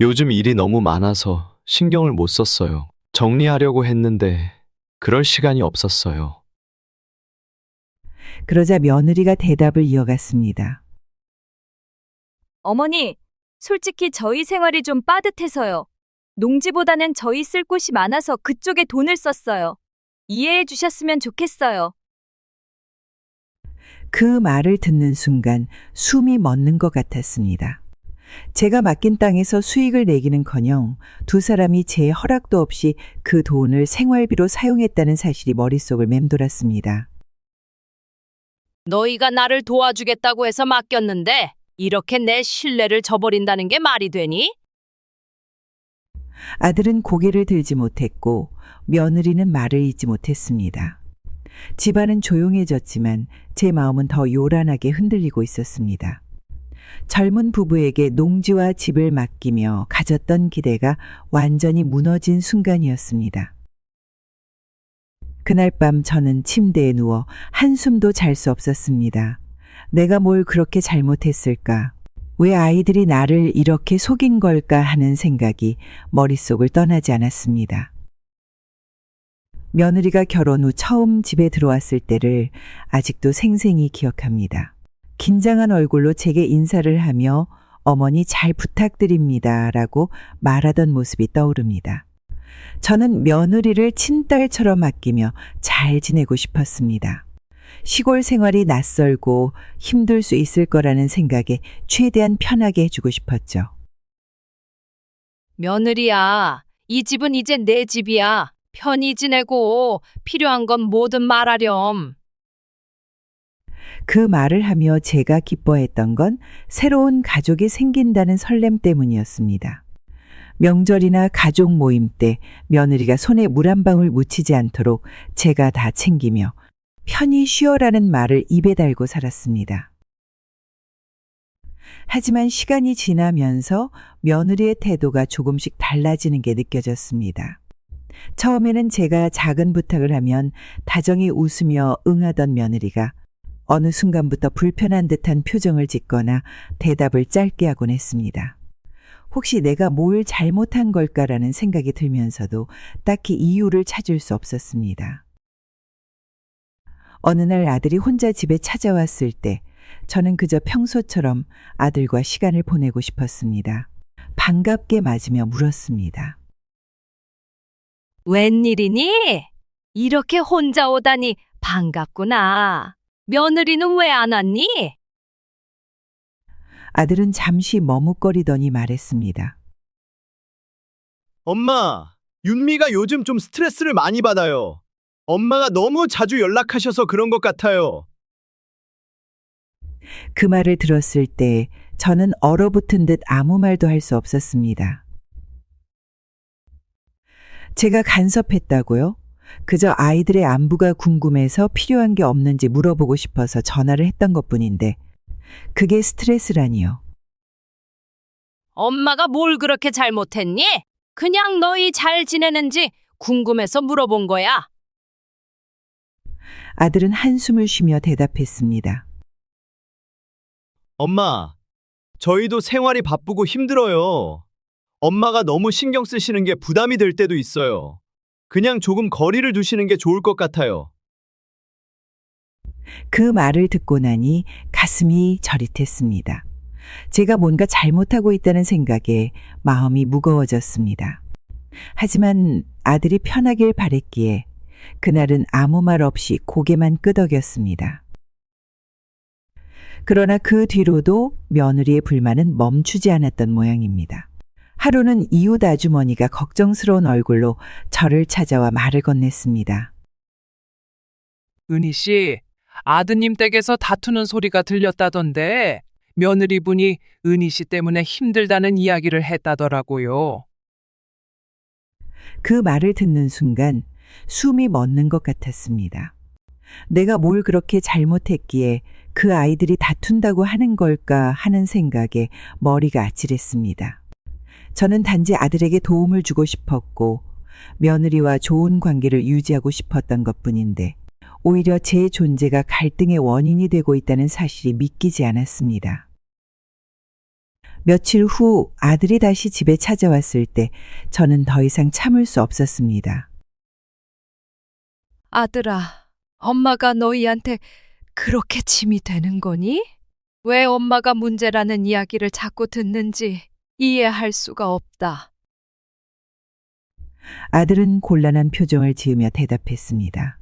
요즘 일이 너무 많아서 신경을 못 썼어요. 정리하려고 했는데 그럴 시간이 없었어요. 그러자 며느리가 대답을 이어갔습니다. 어머니, 솔직히 저희 생활이 좀 빠듯해서요. 농지보다는 저희 쓸 곳이 많아서 그쪽에 돈을 썼어요. 이해해 주셨으면 좋겠어요. 그 말을 듣는 순간 숨이 멎는 것 같았습니다. 제가 맡긴 땅에서 수익을 내기는커녕 두 사람이 제 허락도 없이 그 돈을 생활비로 사용했다는 사실이 머릿속을 맴돌았습니다. 너희가 나를 도와주겠다고 해서 맡겼는데 이렇게 내 신뢰를 저버린다는 게 말이 되니? 아들은 고개를 들지 못했고 며느리는 말을 잇지 못했습니다. 집안은 조용해졌지만 제 마음은 더 요란하게 흔들리고 있었습니다. 젊은 부부에게 농지와 집을 맡기며 가졌던 기대가 완전히 무너진 순간이었습니다. 그날 밤 저는 침대에 누워 한숨도 잘 수 없었습니다. 내가 뭘 그렇게 잘못했을까? 왜 아이들이 나를 이렇게 속인 걸까 하는 생각이 머릿속을 떠나지 않았습니다. 며느리가 결혼 후 처음 집에 들어왔을 때를 아직도 생생히 기억합니다. 긴장한 얼굴로 제게 인사를 하며 어머니 잘 부탁드립니다 라고 말하던 모습이 떠오릅니다. 저는 며느리를 친딸처럼 아끼며 잘 지내고 싶었습니다. 시골 생활이 낯설고 힘들 수 있을 거라는 생각에 최대한 편하게 해주고 싶었죠. 며느리야, 이 집은 이제 내 집이야. 편히 지내고 필요한 건 뭐든 말하렴. 그 말을 하며 제가 기뻐했던 건 새로운 가족이 생긴다는 설렘 때문이었습니다. 명절이나 가족 모임 때 며느리가 손에 물 한 방울 묻히지 않도록 제가 다 챙기며 편히 쉬어라는 말을 입에 달고 살았습니다. 하지만 시간이 지나면서 며느리의 태도가 조금씩 달라지는 게 느껴졌습니다. 처음에는 제가 작은 부탁을 하면 다정히 웃으며 응하던 며느리가 어느 순간부터 불편한 듯한 표정을 짓거나 대답을 짧게 하곤 했습니다. 혹시 내가 뭘 잘못한 걸까라는 생각이 들면서도 딱히 이유를 찾을 수 없었습니다. 어느 날 아들이 혼자 집에 찾아왔을 때 저는 그저 평소처럼 아들과 시간을 보내고 싶었습니다. 반갑게 맞으며 물었습니다. 웬일이니? 이렇게 혼자 오다니 반갑구나. 며느리는 왜 안 왔니? 아들은 잠시 머뭇거리더니 말했습니다. 엄마, 윤미가 요즘 좀 스트레스를 많이 받아요. 엄마가 너무 자주 연락하셔서 그런 것 같아요. 그 말을 들었을 때 저는 얼어붙은 듯 아무 말도 할 수 없었습니다. 제가 간섭했다고요? 그저 아이들의 안부가 궁금해서 필요한 게 없는지 물어보고 싶어서 전화를 했던 것뿐인데 그게 스트레스라니요. 엄마가 뭘 그렇게 잘못했니? 그냥 너희 잘 지내는지 궁금해서 물어본 거야. 아들은 한숨을 쉬며 대답했습니다. 엄마, 저희도 생활이 바쁘고 힘들어요. 엄마가 너무 신경 쓰시는 게 부담이 될 때도 있어요. 그냥 조금 거리를 두시는 게 좋을 것 같아요. 그 말을 듣고 나니 가슴이 저릿했습니다. 제가 뭔가 잘못하고 있다는 생각에 마음이 무거워졌습니다. 하지만 아들이 편하길 바랬기에 그날은 아무 말 없이 고개만 끄덕였습니다. 그러나 그 뒤로도 며느리의 불만은 멈추지 않았던 모양입니다. 하루는 이웃 아주머니가 걱정스러운 얼굴로 저를 찾아와 말을 건넸습니다. 은희 씨, 아드님 댁에서 다투는 소리가 들렸다던데 며느리분이 은희 씨 때문에 힘들다는 이야기를 했다더라고요. 그 말을 듣는 순간 숨이 멎는 것 같았습니다. 내가 뭘 그렇게 잘못했기에 그 아이들이 다툰다고 하는 걸까 하는 생각에 머리가 아찔했습니다. 저는 단지 아들에게 도움을 주고 싶었고 며느리와 좋은 관계를 유지하고 싶었던 것뿐인데 오히려 제 존재가 갈등의 원인이 되고 있다는 사실이 믿기지 않았습니다. 며칠 후 아들이 다시 집에 찾아왔을 때 저는 더 이상 참을 수 없었습니다. 아들아, 엄마가 너희한테 그렇게 짐이 되는 거니? 왜 엄마가 문제라는 이야기를 자꾸 듣는지 이해할 수가 없다. 아들은 곤란한 표정을 지으며 대답했습니다.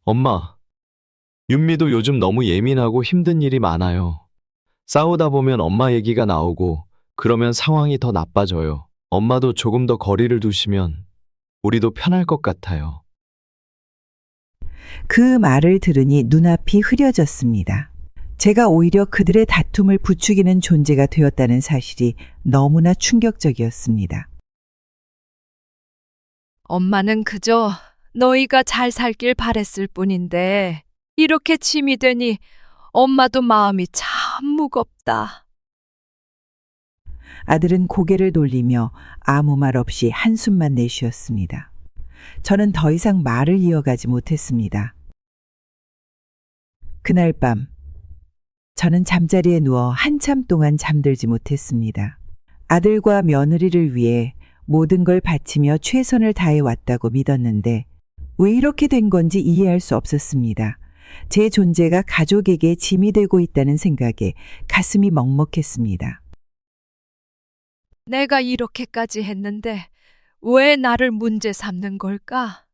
엄마, 윤미도 요즘 너무 예민하고 힘든 일이 많아요. 싸우다 보면 엄마 얘기가 나오고 그러면 상황이 더 나빠져요. 엄마도 조금 더 거리를 두시면 우리도 편할 것 같아요. 그 말을 들으니 눈앞이 흐려졌습니다. 제가 오히려 그들의 다툼을 부추기는 존재가 되었다는 사실이 너무나 충격적이었습니다. 엄마는 그저 너희가 잘 살길 바랬을 뿐인데 이렇게 짐이 되니 엄마도 마음이 참 무겁다. 아들은 고개를 돌리며 아무 말 없이 한숨만 내쉬었습니다. 저는 더 이상 말을 이어가지 못했습니다. 그날 밤, 저는 잠자리에 누워 한참 동안 잠들지 못했습니다. 아들과 며느리를 위해 모든 걸 바치며 최선을 다해 왔다고 믿었는데 왜 이렇게 된 건지 이해할 수 없었습니다. 제 존재가 가족에게 짐이 되고 있다는 생각에 가슴이 먹먹했습니다. 내가 이렇게까지 했는데 왜 나를 문제 삼는 걸까?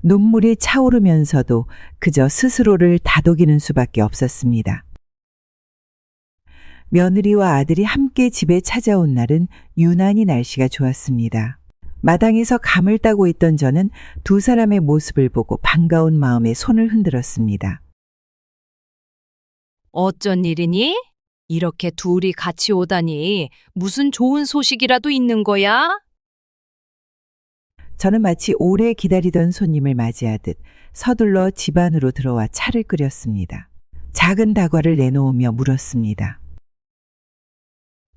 눈물이 차오르면서도 그저 스스로를 다독이는 수밖에 없었습니다. 며느리와 아들이 함께 집에 찾아온 날은 유난히 날씨가 좋았습니다. 마당에서 감을 따고 있던 저는 두 사람의 모습을 보고 반가운 마음에 손을 흔들었습니다. 어쩐 일이니? 이렇게 둘이 같이 오다니 무슨 좋은 소식이라도 있는 거야? 저는 마치 오래 기다리던 손님을 맞이하듯 서둘러 집 안으로 들어와 차를 끓였습니다. 작은 다과를 내놓으며 물었습니다.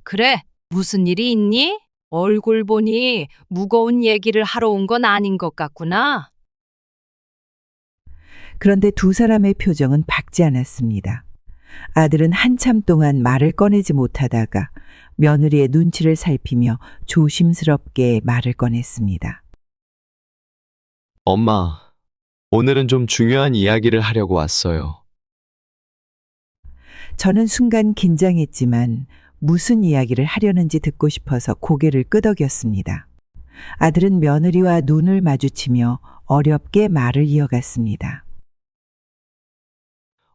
그래, 무슨 일이 있니? 얼굴 보니 무거운 얘기를 하러 온 건 아닌 것 같구나. 그런데 두 사람의 표정은 밝지 않았습니다. 아들은 한참 동안 말을 꺼내지 못하다가 며느리의 눈치를 살피며 조심스럽게 말을 꺼냈습니다. 엄마, 오늘은 좀 중요한 이야기를 하려고 왔어요. 저는 순간 긴장했지만 무슨 이야기를 하려는지 듣고 싶어서 고개를 끄덕였습니다. 아들은 며느리와 눈을 마주치며 어렵게 말을 이어갔습니다.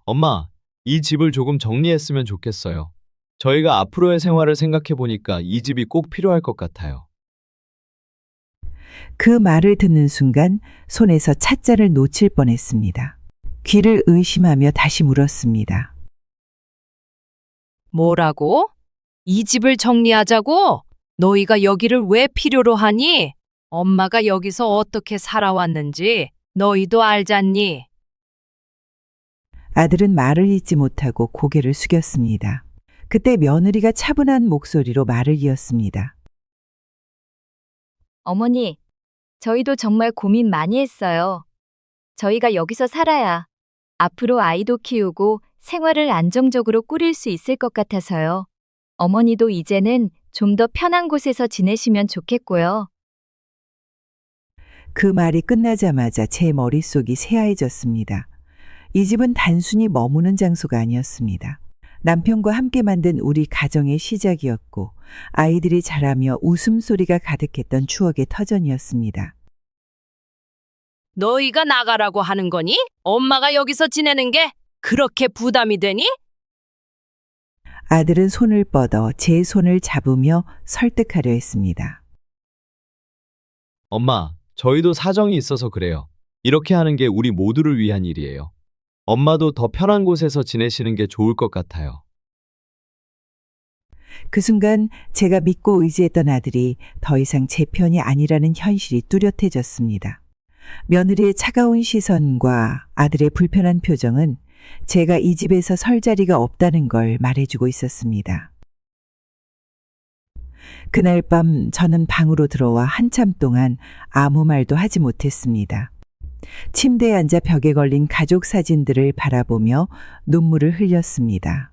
엄마, 이 집을 조금 정리했으면 좋겠어요. 저희가 앞으로의 생활을 생각해 보니까 이 집이 꼭 필요할 것 같아요. 그 말을 듣는 순간 손에서 찻잔을 놓칠 뻔했습니다. 귀를 의심하며 다시 물었습니다. 뭐라고? 이 집을 정리하자고? 너희가 여기를 왜 필요로 하니? 엄마가 여기서 어떻게 살아왔는지 너희도 알잖니? 아들은 말을 잇지 못하고 고개를 숙였습니다. 그때 며느리가 차분한 목소리로 말을 이었습니다. 어머니, 저희도 정말 고민 많이 했어요. 저희가 여기서 살아야 앞으로 아이도 키우고 생활을 안정적으로 꾸릴 수 있을 것 같아서요. 어머니도 이제는 좀 더 편한 곳에서 지내시면 좋겠고요. 그 말이 끝나자마자 제 머릿속이 새하얘졌습니다. 이 집은 단순히 머무는 장소가 아니었습니다. 남편과 함께 만든 우리 가정의 시작이었고 아이들이 자라며 웃음소리가 가득했던 추억의 터전이었습니다. 너희가 나가라고 하는 거니? 엄마가 여기서 지내는 게 그렇게 부담이 되니? 아들은 손을 뻗어 제 손을 잡으며 설득하려 했습니다. 엄마, 저희도 사정이 있어서 그래요. 이렇게 하는 게 우리 모두를 위한 일이에요. 엄마도 더 편한 곳에서 지내시는 게 좋을 것 같아요. 그 순간 제가 믿고 의지했던 아들이 더 이상 제 편이 아니라는 현실이 뚜렷해졌습니다. 며느리의 차가운 시선과 아들의 불편한 표정은 제가 이 집에서 설 자리가 없다는 걸 말해주고 있었습니다. 그날 밤 저는 방으로 들어와 한참 동안 아무 말도 하지 못했습니다. 침대에 앉아 벽에 걸린 가족 사진들을 바라보며 눈물을 흘렸습니다.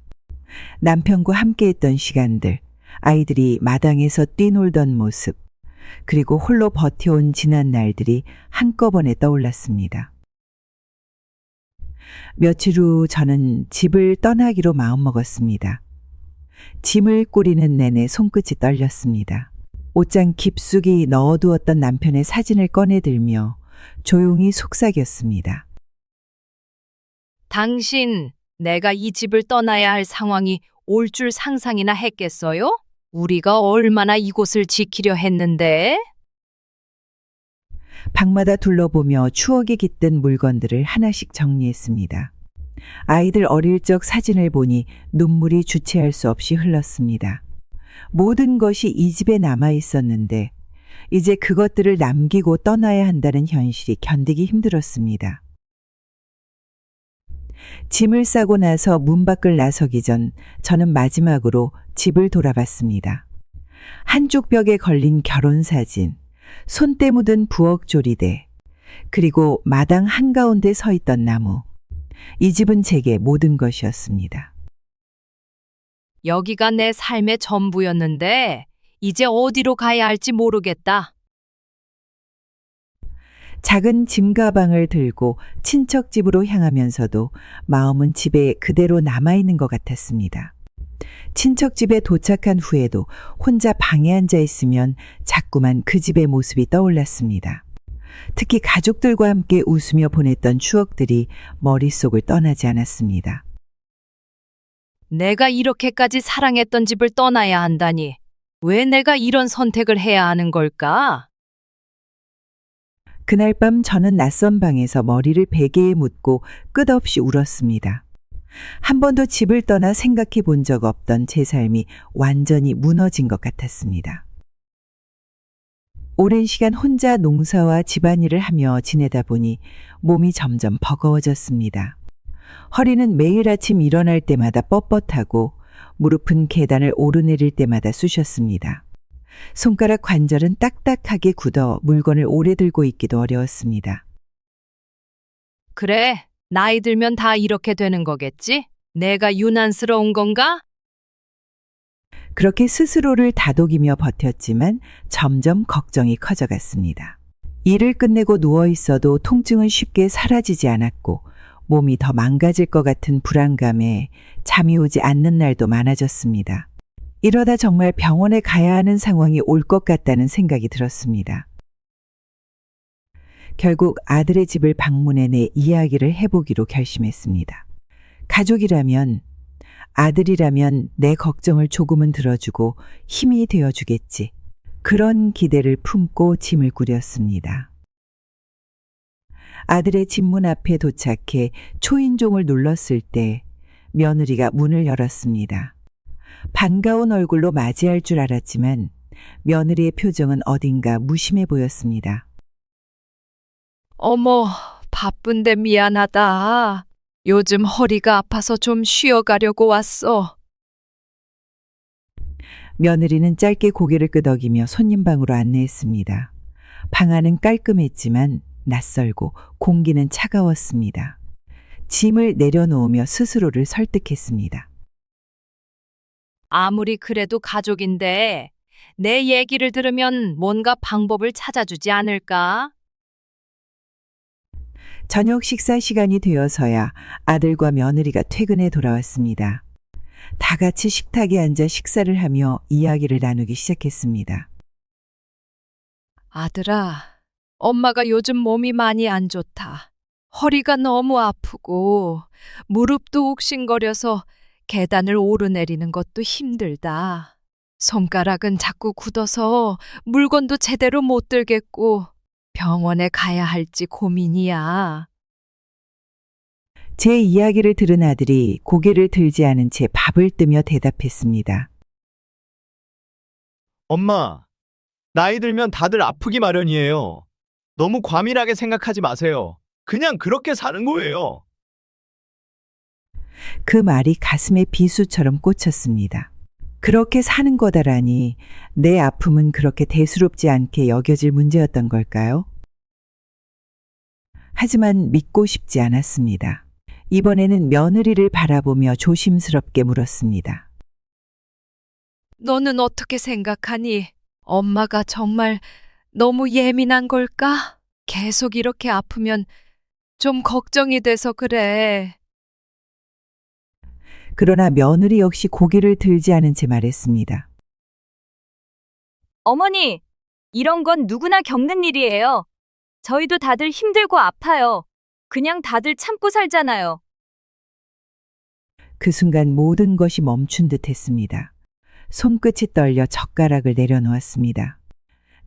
남편과 함께했던 시간들, 아이들이 마당에서 뛰놀던 모습, 그리고 홀로 버텨온 지난 날들이 한꺼번에 떠올랐습니다. 며칠 후 저는 집을 떠나기로 마음먹었습니다. 짐을 꾸리는 내내 손끝이 떨렸습니다. 옷장 깊숙이 넣어두었던 남편의 사진을 꺼내들며 조용히 속삭였습니다. 당신, 내가 이 집을 떠나야 할 상황이 올 줄 상상이나 했겠어요? 우리가 얼마나 이곳을 지키려 했는데? 방마다 둘러보며 추억이 깃든 물건들을 하나씩 정리했습니다. 아이들 어릴 적 사진을 보니 눈물이 주체할 수 없이 흘렀습니다. 모든 것이 이 집에 남아 있었는데 이제 그것들을 남기고 떠나야 한다는 현실이 견디기 힘들었습니다. 짐을 싸고 나서 문 밖을 나서기 전 저는 마지막으로 집을 돌아봤습니다. 한쪽 벽에 걸린 결혼사진, 손때 묻은 부엌 조리대, 그리고 마당 한가운데 서 있던 나무. 이 집은 제게 모든 것이었습니다. 여기가 내 삶의 전부였는데 이제 어디로 가야 할지 모르겠다. 작은 짐 가방을 들고 친척 집으로 향하면서도 마음은 집에 그대로 남아있는 것 같았습니다. 친척 집에 도착한 후에도 혼자 방에 앉아 있으면 자꾸만 그 집의 모습이 떠올랐습니다. 특히 가족들과 함께 웃으며 보냈던 추억들이 머릿속을 떠나지 않았습니다. 내가 이렇게까지 사랑했던 집을 떠나야 한다니. 왜 내가 이런 선택을 해야 하는 걸까? 그날 밤 저는 낯선 방에서 머리를 베개에 묻고 끝없이 울었습니다. 한 번도 집을 떠나 생각해 본 적 없던 제 삶이 완전히 무너진 것 같았습니다. 오랜 시간 혼자 농사와 집안일을 하며 지내다 보니 몸이 점점 버거워졌습니다. 허리는 매일 아침 일어날 때마다 뻣뻣하고 무릎은 계단을 오르내릴 때마다 쑤셨습니다. 손가락 관절은 딱딱하게 굳어 물건을 오래 들고 있기도 어려웠습니다. 그래, 나이 들면 다 이렇게 되는 거겠지? 내가 유난스러운 건가? 그렇게 스스로를 다독이며 버텼지만 점점 걱정이 커져갔습니다. 일을 끝내고 누워 있어도 통증은 쉽게 사라지지 않았고 몸이 더 망가질 것 같은 불안감에 잠이 오지 않는 날도 많아졌습니다. 이러다 정말 병원에 가야 하는 상황이 올 것 같다는 생각이 들었습니다. 결국 아들의 집을 방문해 내 이야기를 해보기로 결심했습니다. 가족이라면, 아들이라면 내 걱정을 조금은 들어주고 힘이 되어주겠지. 그런 기대를 품고 짐을 꾸렸습니다. 아들의 집 문 앞에 도착해 초인종을 눌렀을 때 며느리가 문을 열었습니다. 반가운 얼굴로 맞이할 줄 알았지만 며느리의 표정은 어딘가 무심해 보였습니다. 어머, 바쁜데 미안하다. 요즘 허리가 아파서 좀 쉬어가려고 왔어. 며느리는 짧게 고개를 끄덕이며 손님 방으로 안내했습니다. 방 안은 깔끔했지만 낯설고 공기는 차가웠습니다. 짐을 내려놓으며 스스로를 설득했습니다. 아무리 그래도 가족인데 내 얘기를 들으면 뭔가 방법을 찾아주지 않을까? 저녁 식사 시간이 되어서야 아들과 며느리가 퇴근해 돌아왔습니다. 다 같이 식탁에 앉아 식사를 하며 이야기를 나누기 시작했습니다. 아들아, 엄마가 요즘 몸이 많이 안 좋다. 허리가 너무 아프고 무릎도 욱신거려서 계단을 오르내리는 것도 힘들다. 손가락은 자꾸 굳어서 물건도 제대로 못 들겠고 병원에 가야 할지 고민이야. 제 이야기를 들은 아들이 고개를 들지 않은 채 밥을 뜨며 대답했습니다. 엄마, 나이 들면 다들 아프기 마련이에요. 너무 과민하게 생각하지 마세요. 그냥 그렇게 사는 거예요. 그 말이 가슴에 비수처럼 꽂혔습니다. 그렇게 사는 거다라니 내 아픔은 그렇게 대수롭지 않게 여겨질 문제였던 걸까요? 하지만 믿고 싶지 않았습니다. 이번에는 며느리를 바라보며 조심스럽게 물었습니다. 너는 어떻게 생각하니? 엄마가 정말 너무 예민한 걸까? 계속 이렇게 아프면 좀 걱정이 돼서 그래. 그러나 며느리 역시 고개를 들지 않은 채 말했습니다. 어머니, 이런 건 누구나 겪는 일이에요. 저희도 다들 힘들고 아파요. 그냥 다들 참고 살잖아요. 그 순간 모든 것이 멈춘 듯 했습니다. 손끝이 떨려 젓가락을 내려놓았습니다.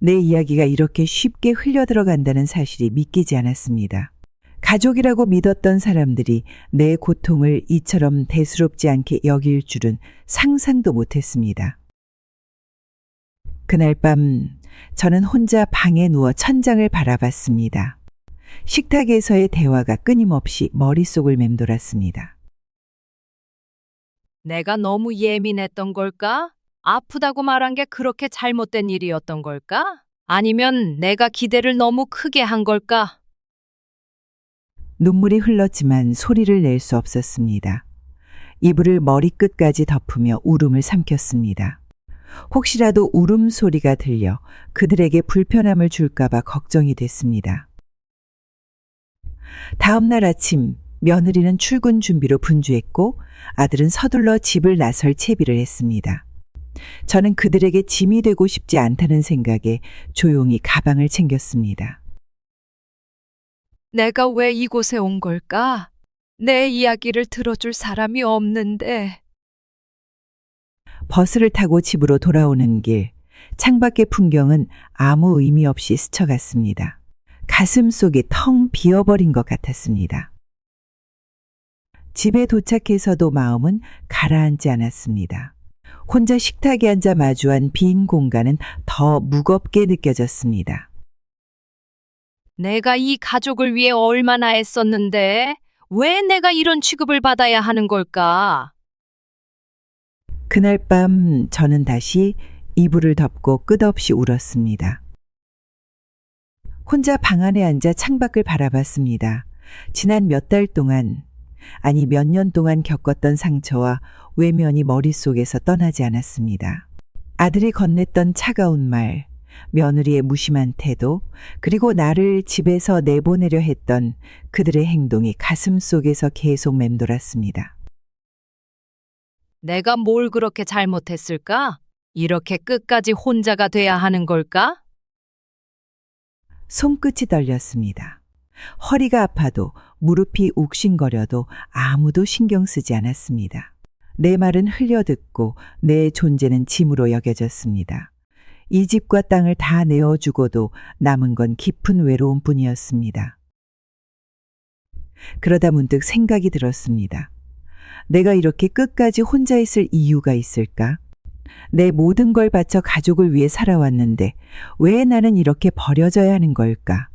내 이야기가 이렇게 쉽게 흘려들어간다는 사실이 믿기지 않았습니다. 가족이라고 믿었던 사람들이 내 고통을 이처럼 대수롭지 않게 여길 줄은 상상도 못했습니다. 그날 밤 저는 혼자 방에 누워 천장을 바라봤습니다. 식탁에서의 대화가 끊임없이 머릿속을 맴돌았습니다. 내가 너무 예민했던 걸까? 아프다고 말한 게 그렇게 잘못된 일이었던 걸까? 아니면 내가 기대를 너무 크게 한 걸까? 눈물이 흘렀지만 소리를 낼 수 없었습니다. 이불을 머리끝까지 덮으며 울음을 삼켰습니다. 혹시라도 울음소리가 들려 그들에게 불편함을 줄까봐 걱정이 됐습니다. 다음 날 아침 며느리는 출근 준비로 분주했고 아들은 서둘러 집을 나설 채비를 했습니다. 저는 그들에게 짐이 되고 싶지 않다는 생각에 조용히 가방을 챙겼습니다. 내가 왜 이곳에 온 걸까? 내 이야기를 들어줄 사람이 없는데. 버스를 타고 집으로 돌아오는 길, 창밖의 풍경은 아무 의미 없이 스쳐갔습니다. 가슴 속이 텅 비어버린 것 같았습니다. 집에 도착해서도 마음은 가라앉지 않았습니다. 혼자 식탁에 앉아 마주한 빈 공간은 더 무겁게 느껴졌습니다. 내가 이 가족을 위해 얼마나 애썼는데 왜 내가 이런 취급을 받아야 하는 걸까? 그날 밤 저는 다시 이불을 덮고 끝없이 울었습니다. 혼자 방 안에 앉아 창밖을 바라봤습니다. 지난 몇 달 동안, 아니 몇 년 동안 겪었던 상처와 외면이 머릿속에서 떠나지 않았습니다. 아들이 건넸던 차가운 말, 며느리의 무심한 태도, 그리고 나를 집에서 내보내려 했던 그들의 행동이 가슴 속에서 계속 맴돌았습니다. 내가 뭘 그렇게 잘못했을까? 이렇게 끝까지 혼자가 돼야 하는 걸까? 손끝이 떨렸습니다. 허리가 아파도 무릎이 욱신거려도 아무도 신경 쓰지 않았습니다. 내 말은 흘려듣고 내 존재는 짐으로 여겨졌습니다. 이 집과 땅을 다 내어주고도 남은 건 깊은 외로움뿐이었습니다. 그러다 문득 생각이 들었습니다. 내가 이렇게 끝까지 혼자 있을 이유가 있을까? 내 모든 걸 바쳐 가족을 위해 살아왔는데 왜 나는 이렇게 버려져야 하는 걸까?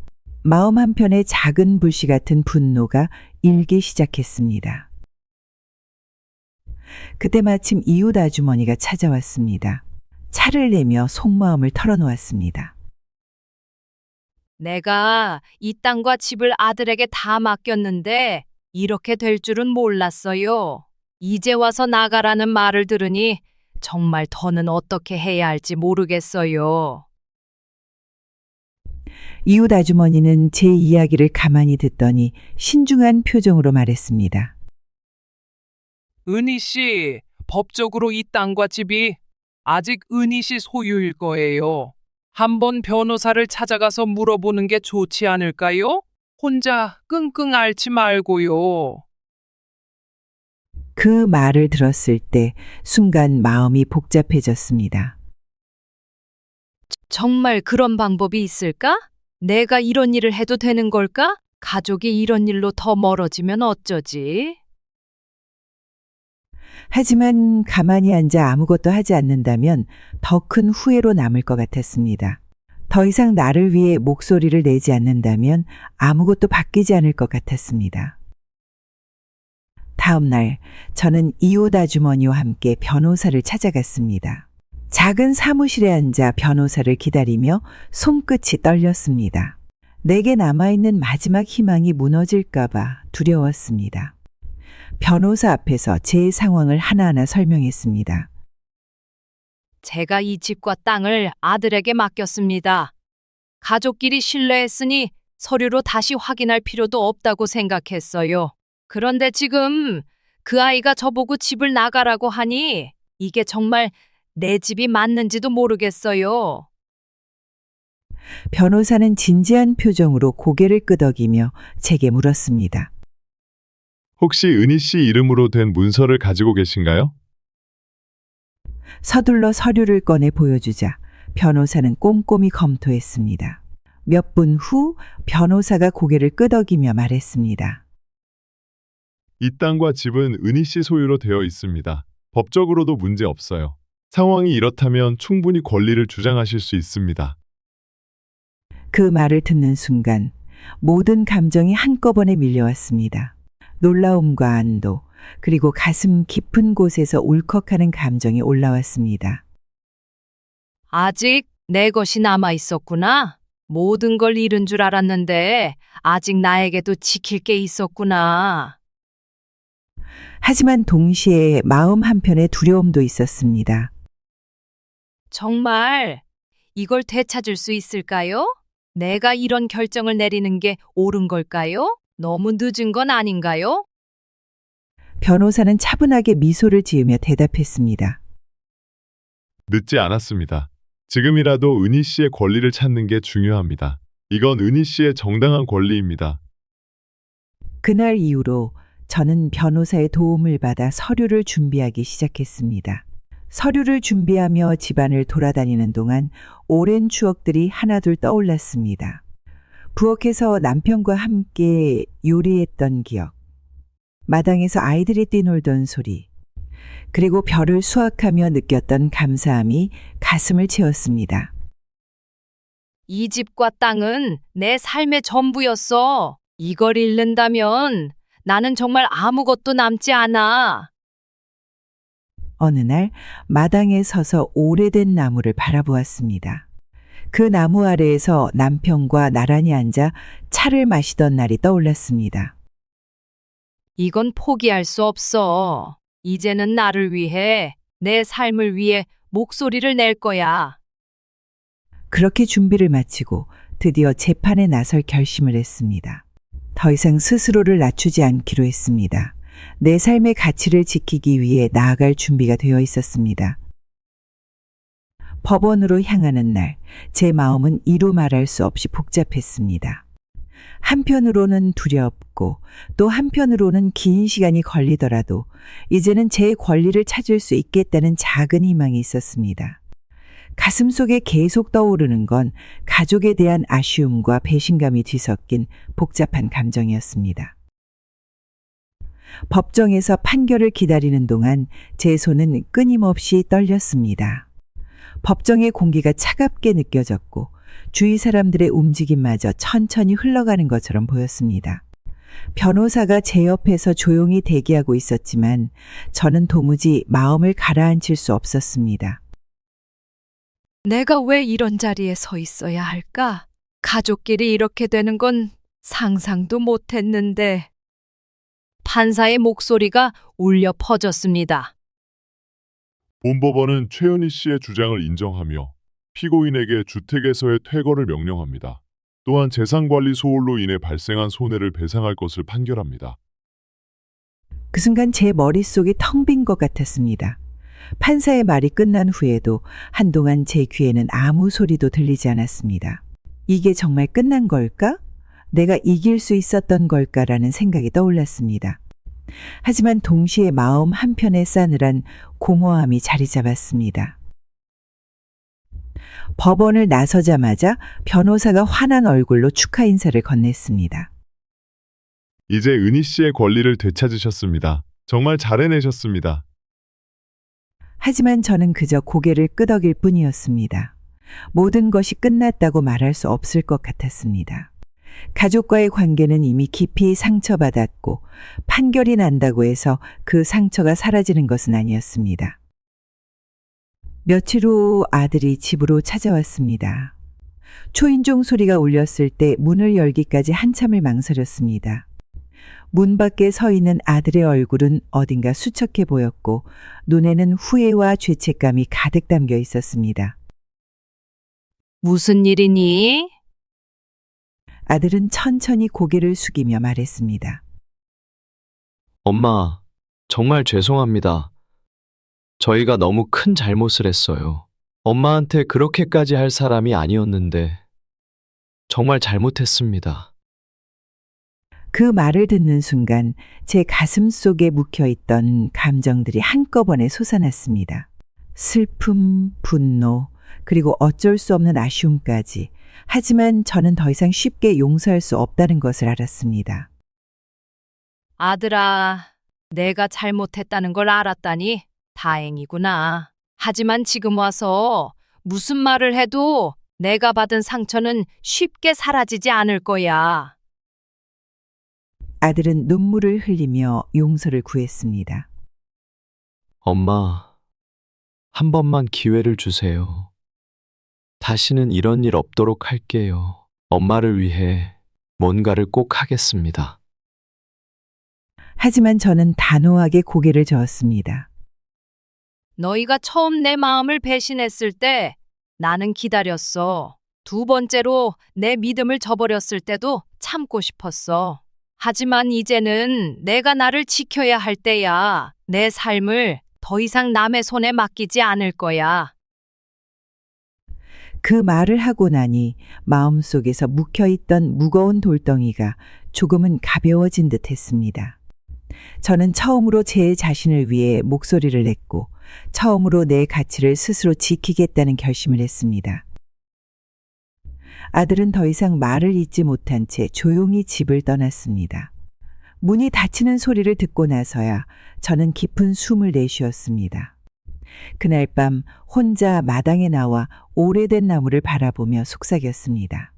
마음 한편에 작은 불씨 같은 분노가 일기 시작했습니다. 그때 마침 이웃 아주머니가 찾아왔습니다. 차를 내며 속마음을 털어놓았습니다. 내가 이 땅과 집을 아들에게 다 맡겼는데 이렇게 될 줄은 몰랐어요. 이제 와서 나가라는 말을 들으니 정말 더는 어떻게 해야 할지 모르겠어요. 이웃 아주머니는 제 이야기를 가만히 듣더니 신중한 표정으로 말했습니다. 은희 씨, 법적으로 이 땅과 집이 아직 은희 씨 소유일 거예요. 한번 변호사를 찾아가서 물어보는 게 좋지 않을까요? 혼자 끙끙 앓지 말고요. 그 말을 들었을 때 순간 마음이 복잡해졌습니다. 정말 그런 방법이 있을까? 내가 이런 일을 해도 되는 걸까? 가족이 이런 일로 더 멀어지면 어쩌지? 하지만 가만히 앉아 아무것도 하지 않는다면 더 큰 후회로 남을 것 같았습니다. 더 이상 나를 위해 목소리를 내지 않는다면 아무것도 바뀌지 않을 것 같았습니다. 다음 날 저는 이웃 아주머니와 함께 변호사를 찾아갔습니다. 작은 사무실에 앉아 변호사를 기다리며 손끝이 떨렸습니다. 내게 남아있는 마지막 희망이 무너질까봐 두려웠습니다. 변호사 앞에서 제 상황을 하나하나 설명했습니다. 제가 이 집과 땅을 아들에게 맡겼습니다. 가족끼리 신뢰했으니 서류로 다시 확인할 필요도 없다고 생각했어요. 그런데 지금 그 아이가 저보고 집을 나가라고 하니 이게 정말 내 집이 맞는지도 모르겠어요. 변호사는 진지한 표정으로 고개를 끄덕이며 제게 물었습니다. 혹시 은희 씨 이름으로 된 문서를 가지고 계신가요? 서둘러 서류를 꺼내 보여주자 변호사는 꼼꼼히 검토했습니다. 몇 분 후 변호사가 고개를 끄덕이며 말했습니다. 이 땅과 집은 은희 씨 소유로 되어 있습니다. 법적으로도 문제 없어요. 상황이 이렇다면 충분히 권리를 주장하실 수 있습니다. 그 말을 듣는 순간 모든 감정이 한꺼번에 밀려왔습니다. 놀라움과 안도, 그리고 가슴 깊은 곳에서 울컥하는 감정이 올라왔습니다. 아직 내 것이 남아 있었구나. 모든 걸 잃은 줄 알았는데 아직 나에게도 지킬 게 있었구나. 하지만 동시에 마음 한편에 두려움도 있었습니다. 정말 이걸 되찾을 수 있을까요? 내가 이런 결정을 내리는 게 옳은 걸까요? 너무 늦은 건 아닌가요? 변호사는 차분하게 미소를 지으며 대답했습니다. 늦지 않았습니다. 지금이라도 은희 씨의 권리를 찾는 게 중요합니다. 이건 은희 씨의 정당한 권리입니다. 그날 이후로 저는 변호사의 도움을 받아 서류를 준비하기 시작했습니다. 서류를 준비하며 집안을 돌아다니는 동안 오랜 추억들이 하나둘 떠올랐습니다. 부엌에서 남편과 함께 요리했던 기억, 마당에서 아이들이 뛰놀던 소리, 그리고 별을 수확하며 느꼈던 감사함이 가슴을 채웠습니다. 이 집과 땅은 내 삶의 전부였어. 이걸 잃는다면 나는 정말 아무것도 남지 않아. 어느 날 마당에 서서 오래된 나무를 바라보았습니다. 그 나무 아래에서 남편과 나란히 앉아 차를 마시던 날이 떠올랐습니다. 이건 포기할 수 없어. 이제는 나를 위해, 내 삶을 위해 목소리를 낼 거야. 그렇게 준비를 마치고 드디어 재판에 나설 결심을 했습니다. 더 이상 스스로를 낮추지 않기로 했습니다. 내 삶의 가치를 지키기 위해 나아갈 준비가 되어 있었습니다. 법원으로 향하는 날, 제 마음은 이루 말할 수 없이 복잡했습니다. 한편으로는 두렵고 또 한편으로는 긴 시간이 걸리더라도 이제는 제 권리를 찾을 수 있겠다는 작은 희망이 있었습니다. 가슴속에 계속 떠오르는 건 가족에 대한 아쉬움과 배신감이 뒤섞인 복잡한 감정이었습니다. 법정에서 판결을 기다리는 동안 제 손은 끊임없이 떨렸습니다. 법정의 공기가 차갑게 느껴졌고 주위 사람들의 움직임마저 천천히 흘러가는 것처럼 보였습니다. 변호사가 제 옆에서 조용히 대기하고 있었지만 저는 도무지 마음을 가라앉힐 수 없었습니다. 내가 왜 이런 자리에 서 있어야 할까? 가족끼리 이렇게 되는 건 상상도 못했는데. 판사의 목소리가 울려 퍼졌습니다. 본법원은 최은희 씨의 주장을 인정하며 피고인에게 주택에서의 퇴거를 명령합니다. 또한 재산관리 소홀로 인해 발생한 손해를 배상할 것을 판결합니다. 그 순간 제 머릿속이 텅 빈 것 같았습니다. 판사의 말이 끝난 후에도 한동안 제 귀에는 아무 소리도 들리지 않았습니다. 이게 정말 끝난 걸까? 내가 이길 수 있었던 걸까라는 생각이 떠올랐습니다. 하지만 동시에 마음 한편에 싸늘한 공허함이 자리 잡았습니다. 법원을 나서자마자 변호사가 환한 얼굴로 축하 인사를 건넸습니다. 이제 은희 씨의 권리를 되찾으셨습니다. 정말 잘 해내셨습니다. 하지만 저는 그저 고개를 끄덕일 뿐이었습니다. 모든 것이 끝났다고 말할 수 없을 것 같았습니다. 가족과의 관계는 이미 깊이 상처받았고 판결이 난다고 해서 그 상처가 사라지는 것은 아니었습니다. 며칠 후 아들이 집으로 찾아왔습니다. 초인종 소리가 울렸을 때 문을 열기까지 한참을 망설였습니다. 문 밖에 서 있는 아들의 얼굴은 어딘가 수척해 보였고 눈에는 후회와 죄책감이 가득 담겨 있었습니다. 무슨 일이니? 아들은 천천히 고개를 숙이며 말했습니다. 엄마, 정말 죄송합니다. 저희가 너무 큰 잘못을 했어요. 엄마한테 그렇게까지 할 사람이 아니었는데 정말 잘못했습니다. 그 말을 듣는 순간 제 가슴 속에 묵혀있던 감정들이 한꺼번에 솟아났습니다. 슬픔, 분노, 그리고 어쩔 수 없는 아쉬움까지. 하지만 저는 더 이상 쉽게 용서할 수 없다는 것을 알았습니다. 아들아, 내가 잘못했다는 걸 알았다니 다행이구나. 하지만 지금 와서 무슨 말을 해도 내가 받은 상처는 쉽게 사라지지 않을 거야. 아들은 눈물을 흘리며 용서를 구했습니다. 엄마, 한 번만 기회를 주세요. 다시는 이런 일 없도록 할게요. 엄마를 위해 뭔가를 꼭 하겠습니다. 하지만 저는 단호하게 고개를 저었습니다. 너희가 처음 내 마음을 배신했을 때 나는 기다렸어. 두 번째로 내 믿음을 저버렸을 때도 참고 싶었어. 하지만 이제는 내가 나를 지켜야 할 때야. 내 삶을 더 이상 남의 손에 맡기지 않을 거야. 그 말을 하고 나니 마음속에서 묵혀있던 무거운 돌덩이가 조금은 가벼워진 듯 했습니다. 저는 처음으로 제 자신을 위해 목소리를 냈고 처음으로 내 가치를 스스로 지키겠다는 결심을 했습니다. 아들은 더 이상 말을 잇지 못한 채 조용히 집을 떠났습니다. 문이 닫히는 소리를 듣고 나서야 저는 깊은 숨을 내쉬었습니다. 그날 밤 혼자 마당에 나와 오래된 나무를 바라보며 속삭였습니다.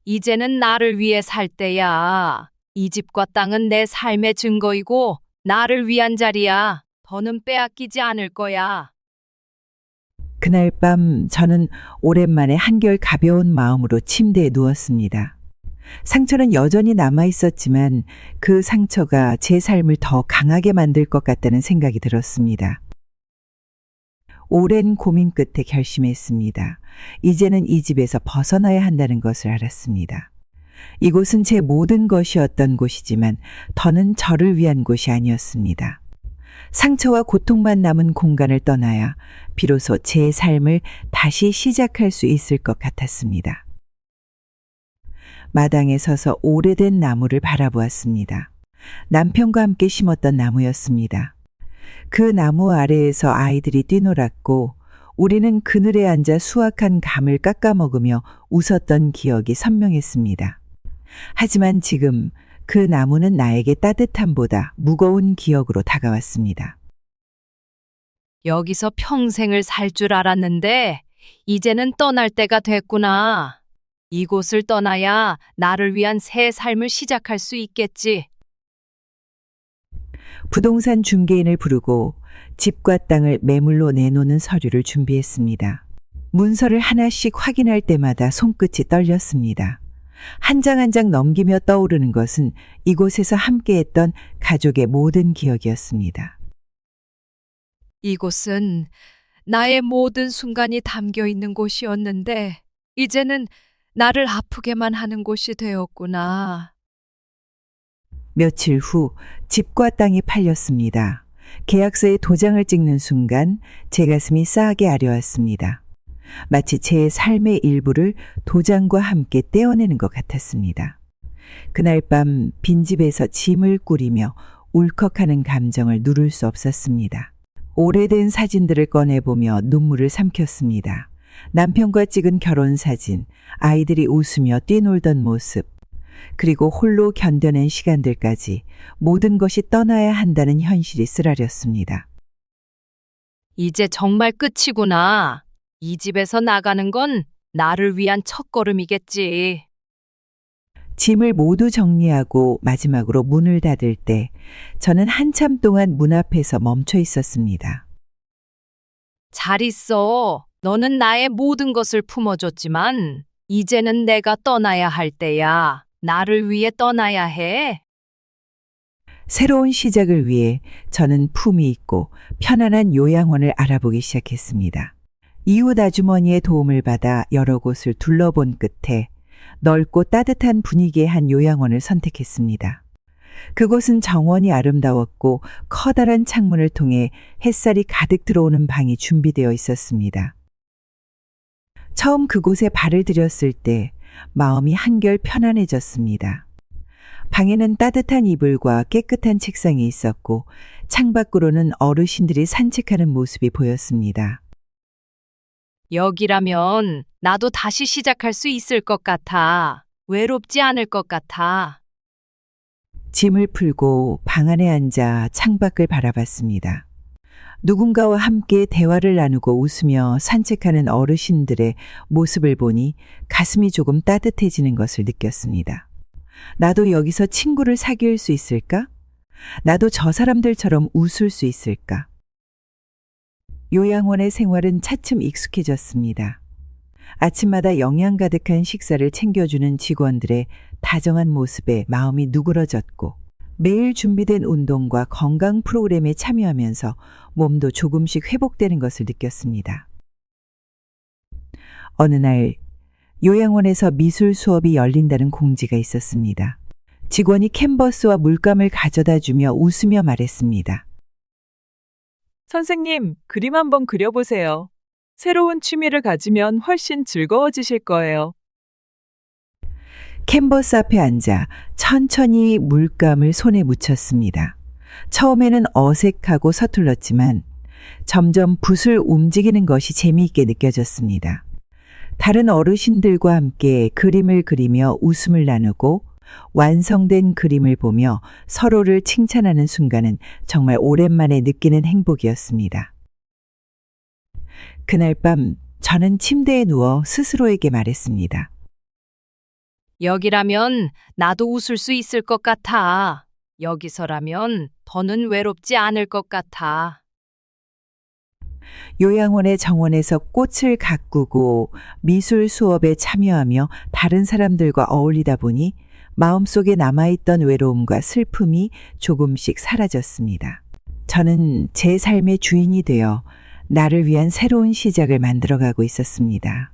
이제는 나를 위해 살 때야. 이 집과 땅은 내 삶의 증거이고 나를 위한 자리야. 더는 빼앗기지 않을 거야. 그날 밤 저는 오랜만에 한결 가벼운 마음으로 침대에 누웠습니다. 상처는 여전히 남아 있었지만 그 상처가 제 삶을 더 강하게 만들 것 같다는 생각이 들었습니다. 오랜 고민 끝에 결심했습니다. 이제는 이 집에서 벗어나야 한다는 것을 알았습니다. 이곳은 제 모든 것이었던 곳이지만 더는 저를 위한 곳이 아니었습니다. 상처와 고통만 남은 공간을 떠나야 비로소 제 삶을 다시 시작할 수 있을 것 같았습니다. 마당에 서서 오래된 나무를 바라보았습니다. 남편과 함께 심었던 나무였습니다. 그 나무 아래에서 아이들이 뛰놀았고 우리는 그늘에 앉아 수확한 감을 깎아 먹으며 웃었던 기억이 선명했습니다. 하지만 지금 그 나무는 나에게 따뜻함보다 무거운 기억으로 다가왔습니다. 여기서 평생을 살 줄 알았는데 이제는 떠날 때가 됐구나. 이곳을 떠나야 나를 위한 새 삶을 시작할 수 있겠지. 부동산 중개인을 부르고 집과 땅을 매물로 내놓는 서류를 준비했습니다. 문서를 하나씩 확인할 때마다 손끝이 떨렸습니다. 한 장 한 장 넘기며 떠오르는 것은 이곳에서 함께했던 가족의 모든 기억이었습니다. 이곳은 나의 모든 순간이 담겨 있는 곳이었는데 이제는 나를 아프게만 하는 곳이 되었구나. 며칠 후 집과 땅이 팔렸습니다. 계약서에 도장을 찍는 순간 제 가슴이 싸하게 아려왔습니다. 마치 제 삶의 일부를 도장과 함께 떼어내는 것 같았습니다. 그날 밤 빈집에서 짐을 꾸리며 울컥하는 감정을 누를 수 없었습니다. 오래된 사진들을 꺼내보며 눈물을 삼켰습니다. 남편과 찍은 결혼 사진, 아이들이 웃으며 뛰놀던 모습, 그리고 홀로 견뎌낸 시간들까지 모든 것이 떠나야 한다는 현실이 쓰라렸습니다. 이제 정말 끝이구나. 이 집에서 나가는 건 나를 위한 첫걸음이겠지. 짐을 모두 정리하고 마지막으로 문을 닫을 때 저는 한참 동안 문 앞에서 멈춰 있었습니다. 잘 있어. 너는 나의 모든 것을 품어줬지만 이제는 내가 떠나야 할 때야. 나를 위해 떠나야 해. 새로운 시작을 위해 저는 품위 있고 편안한 요양원을 알아보기 시작했습니다. 이웃 아주머니의 도움을 받아 여러 곳을 둘러본 끝에 넓고 따뜻한 분위기의 한 요양원을 선택했습니다. 그곳은 정원이 아름다웠고 커다란 창문을 통해 햇살이 가득 들어오는 방이 준비되어 있었습니다. 처음 그곳에 발을 들였을 때 마음이 한결 편안해졌습니다. 방에는 따뜻한 이불과 깨끗한 책상이 있었고 창밖으로는 어르신들이 산책하는 모습이 보였습니다. 여기라면 나도 다시 시작할 수 있을 것 같아. 외롭지 않을 것 같아. 짐을 풀고 방 안에 앉아 창밖을 바라봤습니다. 누군가와 함께 대화를 나누고 웃으며 산책하는 어르신들의 모습을 보니 가슴이 조금 따뜻해지는 것을 느꼈습니다. 나도 여기서 친구를 사귈 수 있을까? 나도 저 사람들처럼 웃을 수 있을까? 요양원의 생활은 차츰 익숙해졌습니다. 아침마다 영양 가득한 식사를 챙겨주는 직원들의 다정한 모습에 마음이 누그러졌고 매일 준비된 운동과 건강 프로그램에 참여하면서 몸도 조금씩 회복되는 것을 느꼈습니다. 어느 날 요양원에서 미술 수업이 열린다는 공지가 있었습니다. 직원이 캔버스와 물감을 가져다 주며 웃으며 말했습니다. 선생님, 그림 한번 그려보세요. 새로운 취미를 가지면 훨씬 즐거워지실 거예요. 캔버스 앞에 앉아 천천히 물감을 손에 묻혔습니다. 처음에는 어색하고 서툴렀지만 점점 붓을 움직이는 것이 재미있게 느껴졌습니다. 다른 어르신들과 함께 그림을 그리며 웃음을 나누고 완성된 그림을 보며 서로를 칭찬하는 순간은 정말 오랜만에 느끼는 행복이었습니다. 그날 밤 저는 침대에 누워 스스로에게 말했습니다. 여기라면 나도 웃을 수 있을 것 같아. 여기서라면 더는 외롭지 않을 것 같아. 요양원의 정원에서 꽃을 가꾸고 미술 수업에 참여하며 다른 사람들과 어울리다 보니 마음속에 남아있던 외로움과 슬픔이 조금씩 사라졌습니다. 저는 제 삶의 주인이 되어 나를 위한 새로운 시작을 만들어가고 있었습니다.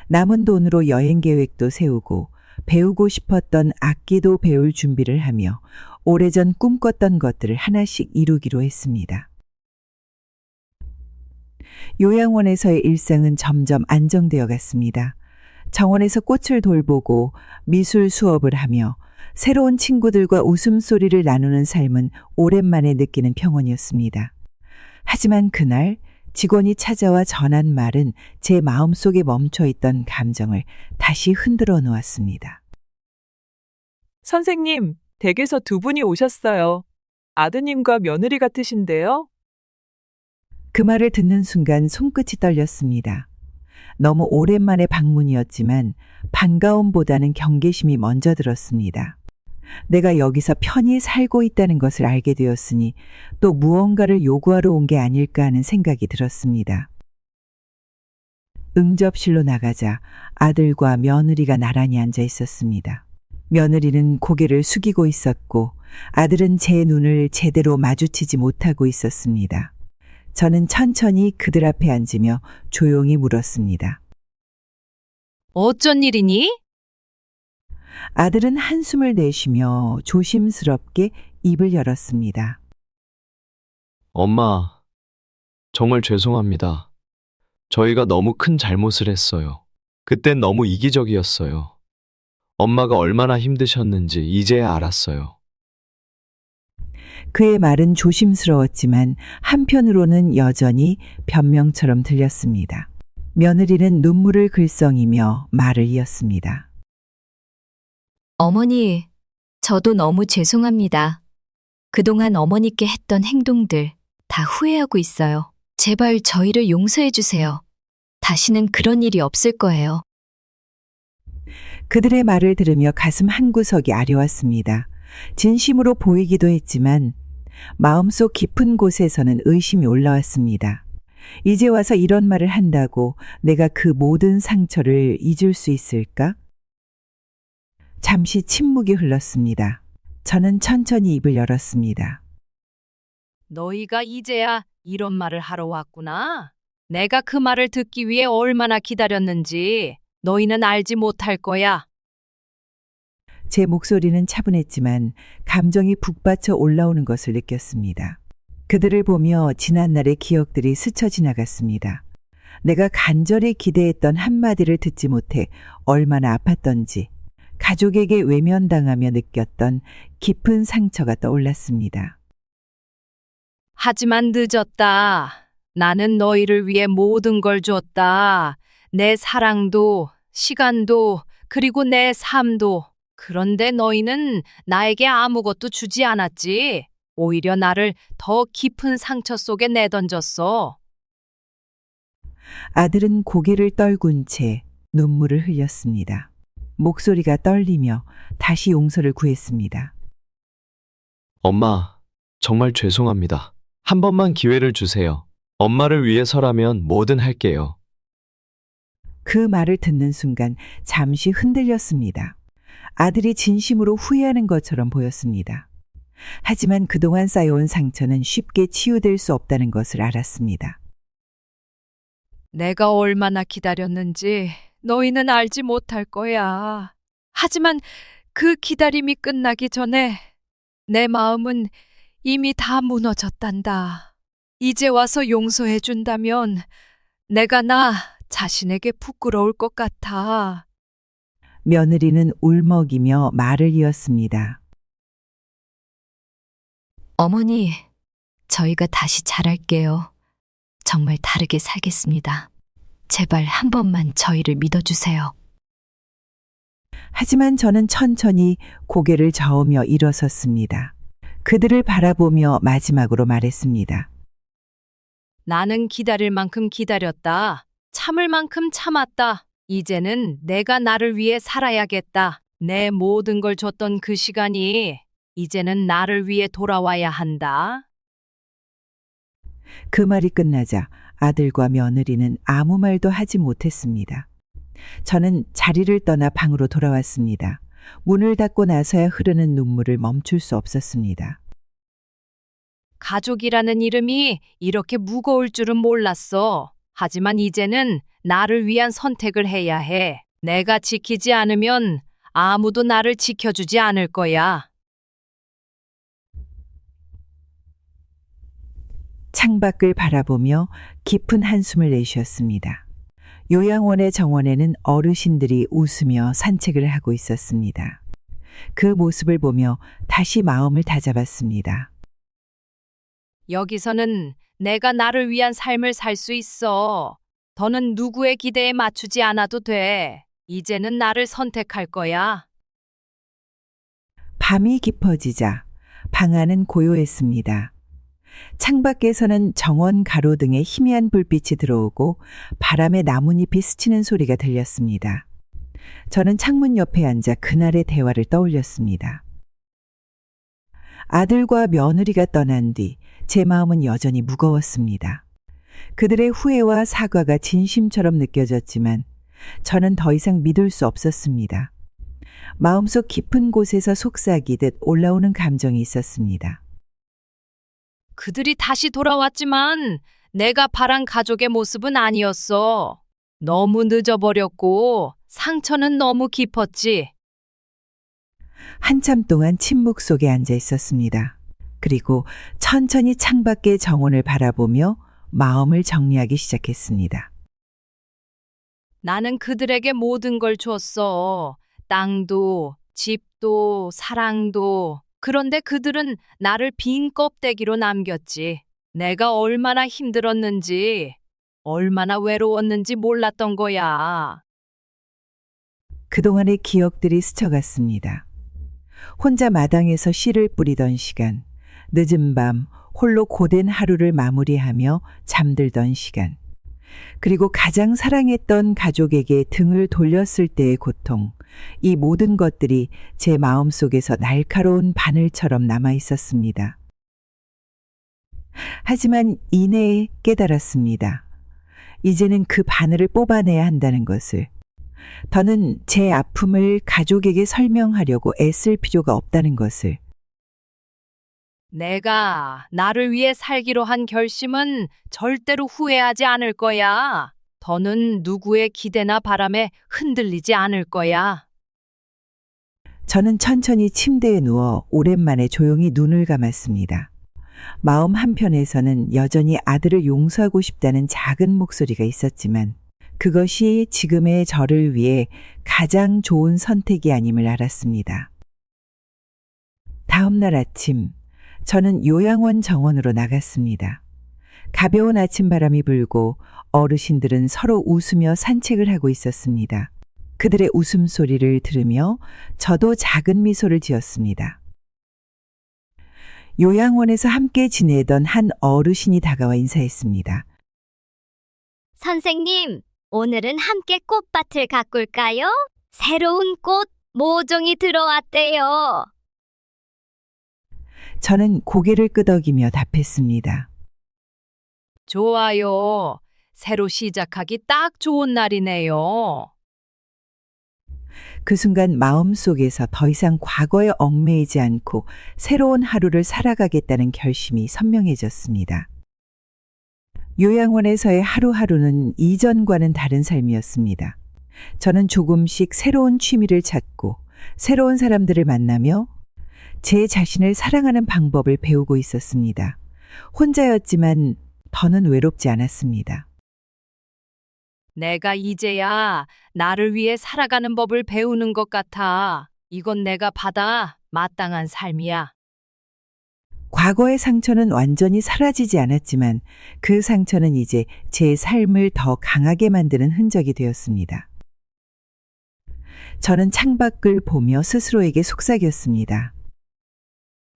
남은 돈으로 여행 계획도 세우고 배우고 싶었던 악기도 배울 준비를 하며 오래전 꿈꿨던 것들을 하나씩 이루기로 했습니다. 요양원에서의 일상은 점점 안정되어 갔습니다. 정원에서 꽃을 돌보고 미술 수업을 하며 새로운 친구들과 웃음소리를 나누는 삶은 오랜만에 느끼는 평온이었습니다. 하지만 그날 직원이 찾아와 전한 말은 제 마음속에 멈춰있던 감정을 다시 흔들어 놓았습니다. 선생님, 댁에서 두 분이 오셨어요. 아드님과 며느리 같으신데요? 그 말을 듣는 순간 손끝이 떨렸습니다. 너무 오랜만의 방문이었지만 반가움보다는 경계심이 먼저 들었습니다. 내가 여기서 편히 살고 있다는 것을 알게 되었으니 또 무언가를 요구하러 온 게 아닐까 하는 생각이 들었습니다. 응접실로 나가자 아들과 며느리가 나란히 앉아 있었습니다. 며느리는 고개를 숙이고 있었고 아들은 제 눈을 제대로 마주치지 못하고 있었습니다. 저는 천천히 그들 앞에 앉으며 조용히 물었습니다. 어쩐 일이니? 아들은 한숨을 내쉬며 조심스럽게 입을 열었습니다. 엄마, 정말 죄송합니다. 저희가 너무 큰 잘못을 했어요. 그땐 너무 이기적이었어요. 엄마가 얼마나 힘드셨는지 이제야 알았어요. 그의 말은 조심스러웠지만 한편으로는 여전히 변명처럼 들렸습니다. 며느리는 눈물을 글썽이며 말을 이었습니다. 어머니, 저도 너무 죄송합니다. 그동안 어머니께 했던 행동들 다 후회하고 있어요. 제발 저희를 용서해 주세요. 다시는 그런 일이 없을 거예요. 그들의 말을 들으며 가슴 한구석이 아려왔습니다. 진심으로 보이기도 했지만 마음속 깊은 곳에서는 의심이 올라왔습니다. 이제 와서 이런 말을 한다고 내가 그 모든 상처를 잊을 수 있을까? 잠시 침묵이 흘렀습니다. 저는 천천히 입을 열었습니다. 너희가 이제야 이런 말을 하러 왔구나. 내가 그 말을 듣기 위해 얼마나 기다렸는지 너희는 알지 못할 거야. 제 목소리는 차분했지만 감정이 북받쳐 올라오는 것을 느꼈습니다. 그들을 보며 지난날의 기억들이 스쳐 지나갔습니다. 내가 간절히 기대했던 한마디를 듣지 못해 얼마나 아팠던지, 가족에게 외면당하며 느꼈던 깊은 상처가 떠올랐습니다. 하지만 늦었다. 나는 너희를 위해 모든 걸 줬다. 내 사랑도, 시간도, 그리고 내 삶도. 그런데 너희는 나에게 아무것도 주지 않았지. 오히려 나를 더 깊은 상처 속에 내던졌어. 아들은 고개를 떨군 채 눈물을 흘렸습니다. 목소리가 떨리며 다시 용서를 구했습니다. 엄마, 정말 죄송합니다. 한 번만 기회를 주세요. 엄마를 위해서라면 뭐든 할게요. 그 말을 듣는 순간 잠시 흔들렸습니다. 아들이 진심으로 후회하는 것처럼 보였습니다. 하지만 그동안 쌓여온 상처는 쉽게 치유될 수 없다는 것을 알았습니다. 내가 얼마나 기다렸는지 너희는 알지 못할 거야. 하지만 그 기다림이 끝나기 전에 내 마음은 이미 다 무너졌단다. 이제 와서 용서해 준다면 내가 나 자신에게 부끄러울 것 같아. 며느리는 울먹이며 말을 이었습니다. 어머니, 저희가 다시 잘할게요. 정말 다르게 살겠습니다. 제발 한 번만 저희를 믿어주세요. 하지만 저는 천천히 고개를 저으며 일어섰습니다. 그들을 바라보며 마지막으로 말했습니다. 나는 기다릴 만큼 기다렸다. 참을 만큼 참았다. 이제는 내가 나를 위해 살아야겠다. 내 모든 걸 줬던 그 시간이 이제는 나를 위해 돌아와야 한다. 그 말이 끝나자 아들과 며느리는 아무 말도 하지 못했습니다. 저는 자리를 떠나 방으로 돌아왔습니다. 문을 닫고 나서야 흐르는 눈물을 멈출 수 없었습니다. 가족이라는 이름이 이렇게 무거울 줄은 몰랐어. 하지만 이제는 나를 위한 선택을 해야 해. 내가 지키지 않으면 아무도 나를 지켜주지 않을 거야. 창밖을 바라보며 깊은 한숨을 내쉬었습니다. 요양원의 정원에는 어르신들이 웃으며 산책을 하고 있었습니다. 그 모습을 보며 다시 마음을 다잡았습니다. 여기서는 내가 나를 위한 삶을 살 수 있어. 더는 누구의 기대에 맞추지 않아도 돼. 이제는 나를 선택할 거야. 밤이 깊어지자 방 안은 고요했습니다. 창밖에서는 정원 가로등에 희미한 불빛이 들어오고 바람에 나뭇잎이 스치는 소리가 들렸습니다. 저는 창문 옆에 앉아 그날의 대화를 떠올렸습니다. 아들과 며느리가 떠난 뒤 제 마음은 여전히 무거웠습니다. 그들의 후회와 사과가 진심처럼 느껴졌지만 저는 더 이상 믿을 수 없었습니다. 마음속 깊은 곳에서 속삭이듯 올라오는 감정이 있었습니다. 그들이 다시 돌아왔지만 내가 바란 가족의 모습은 아니었어. 너무 늦어버렸고 상처는 너무 깊었지. 한참 동안 침묵 속에 앉아 있었습니다. 그리고 천천히 창밖의 정원을 바라보며 마음을 정리하기 시작했습니다. 나는 그들에게 모든 걸 줬어. 땅도, 집도, 사랑도. 그런데 그들은 나를 빈 껍데기로 남겼지. 내가 얼마나 힘들었는지, 얼마나 외로웠는지 몰랐던 거야. 그동안의 기억들이 스쳐갔습니다. 혼자 마당에서 씨를 뿌리던 시간, 늦은 밤 홀로 고된 하루를 마무리하며 잠들던 시간, 그리고 가장 사랑했던 가족에게 등을 돌렸을 때의 고통, 이 모든 것들이 제 마음속에서 날카로운 바늘처럼 남아 있었습니다. 하지만 이내에 깨달았습니다. 이제는 그 바늘을 뽑아내야 한다는 것을. 더는 제 아픔을 가족에게 설명하려고 애쓸 필요가 없다는 것을. 내가 나를 위해 살기로 한 결심은 절대로 후회하지 않을 거야. 더는 누구의 기대나 바람에 흔들리지 않을 거야. 저는 천천히 침대에 누워 오랜만에 조용히 눈을 감았습니다. 마음 한편에서는 여전히 아들을 용서하고 싶다는 작은 목소리가 있었지만 그것이 지금의 저를 위해 가장 좋은 선택이 아님을 알았습니다. 다음 날 아침, 저는 요양원 정원으로 나갔습니다. 가벼운 아침바람이 불고 어르신들은 서로 웃으며 산책을 하고 있었습니다. 그들의 웃음소리를 들으며 저도 작은 미소를 지었습니다. 요양원에서 함께 지내던 한 어르신이 다가와 인사했습니다. 선생님, 오늘은 함께 꽃밭을 가꿀까요? 새로운 꽃 모종이 들어왔대요. 저는 고개를 끄덕이며 답했습니다. 좋아요. 새로 시작하기 딱 좋은 날이네요. 그 순간 마음속에서 더 이상 과거에 얽매이지 않고 새로운 하루를 살아가겠다는 결심이 선명해졌습니다. 요양원에서의 하루하루는 이전과는 다른 삶이었습니다. 저는 조금씩 새로운 취미를 찾고 새로운 사람들을 만나며 제 자신을 사랑하는 방법을 배우고 있었습니다. 혼자였지만 더는 외롭지 않았습니다. 내가 이제야 나를 위해 살아가는 법을 배우는 것 같아. 이건 내가 받아 마땅한 삶이야. 과거의 상처는 완전히 사라지지 않았지만 그 상처는 이제 제 삶을 더 강하게 만드는 흔적이 되었습니다. 저는 창밖을 보며 스스로에게 속삭였습니다.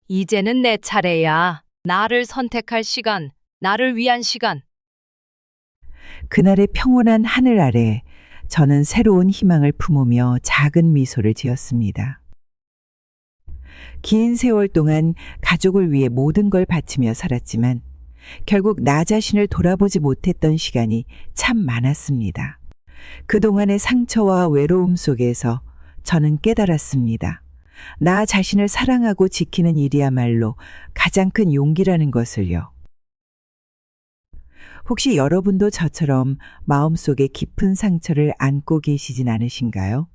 이제는 내 차례야. 나를 선택할 시간, 나를 위한 시간. 그날의 평온한 하늘 아래 저는 새로운 희망을 품으며 작은 미소를 지었습니다. 긴 세월 동안 가족을 위해 모든 걸 바치며 살았지만 결국 나 자신을 돌아보지 못했던 시간이 참 많았습니다. 그동안의 상처와 외로움 속에서 저는 깨달았습니다. 나 자신을 사랑하고 지키는 일이야말로 가장 큰 용기라는 것을요. 혹시 여러분도 저처럼 마음속에 깊은 상처를 안고 계시진 않으신가요?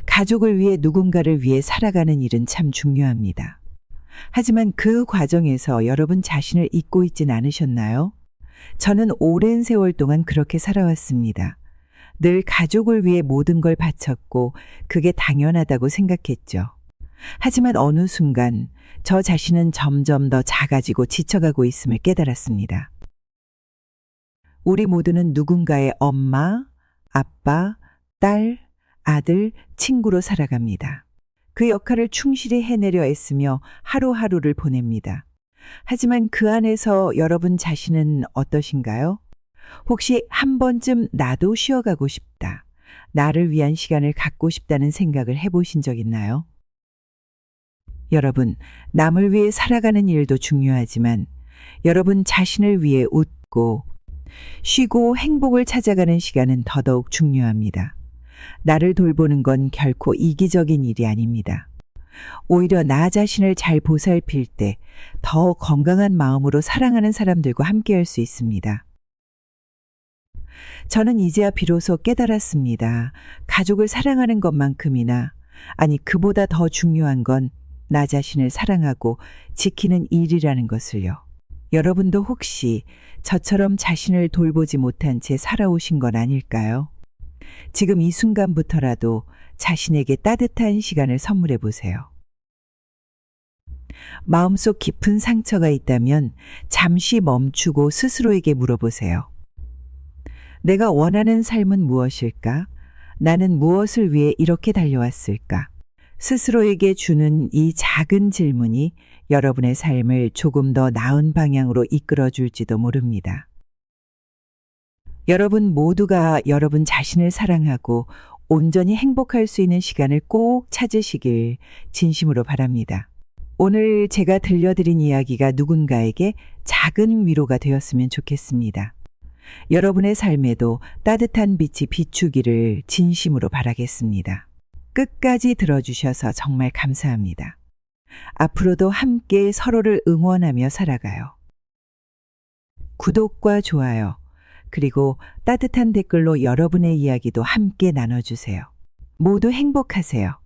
가족을 위해 누군가를 위해 살아가는 일은 참 중요합니다. 하지만 그 과정에서 여러분 자신을 잊고 있진 않으셨나요? 저는 오랜 세월 동안 그렇게 살아왔습니다. 늘 가족을 위해 모든 걸 바쳤고 그게 당연하다고 생각했죠. 하지만 어느 순간 저 자신은 점점 더 작아지고 지쳐가고 있음을 깨달았습니다. 우리 모두는 누군가의 엄마, 아빠, 딸, 아들, 친구로 살아갑니다. 그 역할을 충실히 해내려 애쓰며 하루하루를 보냅니다. 하지만 그 안에서 여러분 자신은 어떠신가요? 혹시 한 번쯤 나도 쉬어가고 싶다, 나를 위한 시간을 갖고 싶다는 생각을 해보신 적 있나요? 여러분, 남을 위해 살아가는 일도 중요하지만 여러분 자신을 위해 웃고 쉬고 행복을 찾아가는 시간은 더더욱 중요합니다. 나를 돌보는 건 결코 이기적인 일이 아닙니다. 오히려 나 자신을 잘 보살필 때 더 건강한 마음으로 사랑하는 사람들과 함께할 수 있습니다. 저는 이제야 비로소 깨달았습니다. 가족을 사랑하는 것만큼이나, 아니 그보다 더 중요한 건 나 자신을 사랑하고 지키는 일이라는 것을요. 여러분도 혹시 저처럼 자신을 돌보지 못한 채 살아오신 건 아닐까요? 지금 이 순간부터라도 자신에게 따뜻한 시간을 선물해 보세요. 마음속 깊은 상처가 있다면 잠시 멈추고 스스로에게 물어보세요. 내가 원하는 삶은 무엇일까? 나는 무엇을 위해 이렇게 달려왔을까? 스스로에게 주는 이 작은 질문이 여러분의 삶을 조금 더 나은 방향으로 이끌어 줄지도 모릅니다. 여러분 모두가 여러분 자신을 사랑하고 온전히 행복할 수 있는 시간을 꼭 찾으시길 진심으로 바랍니다. 오늘 제가 들려드린 이야기가 누군가에게 작은 위로가 되었으면 좋겠습니다. 여러분의 삶에도 따뜻한 빛이 비추기를 진심으로 바라겠습니다. 끝까지 들어주셔서 정말 감사합니다. 앞으로도 함께 서로를 응원하며 살아가요. 구독과 좋아요, 그리고 따뜻한 댓글로 여러분의 이야기도 함께 나눠주세요. 모두 행복하세요.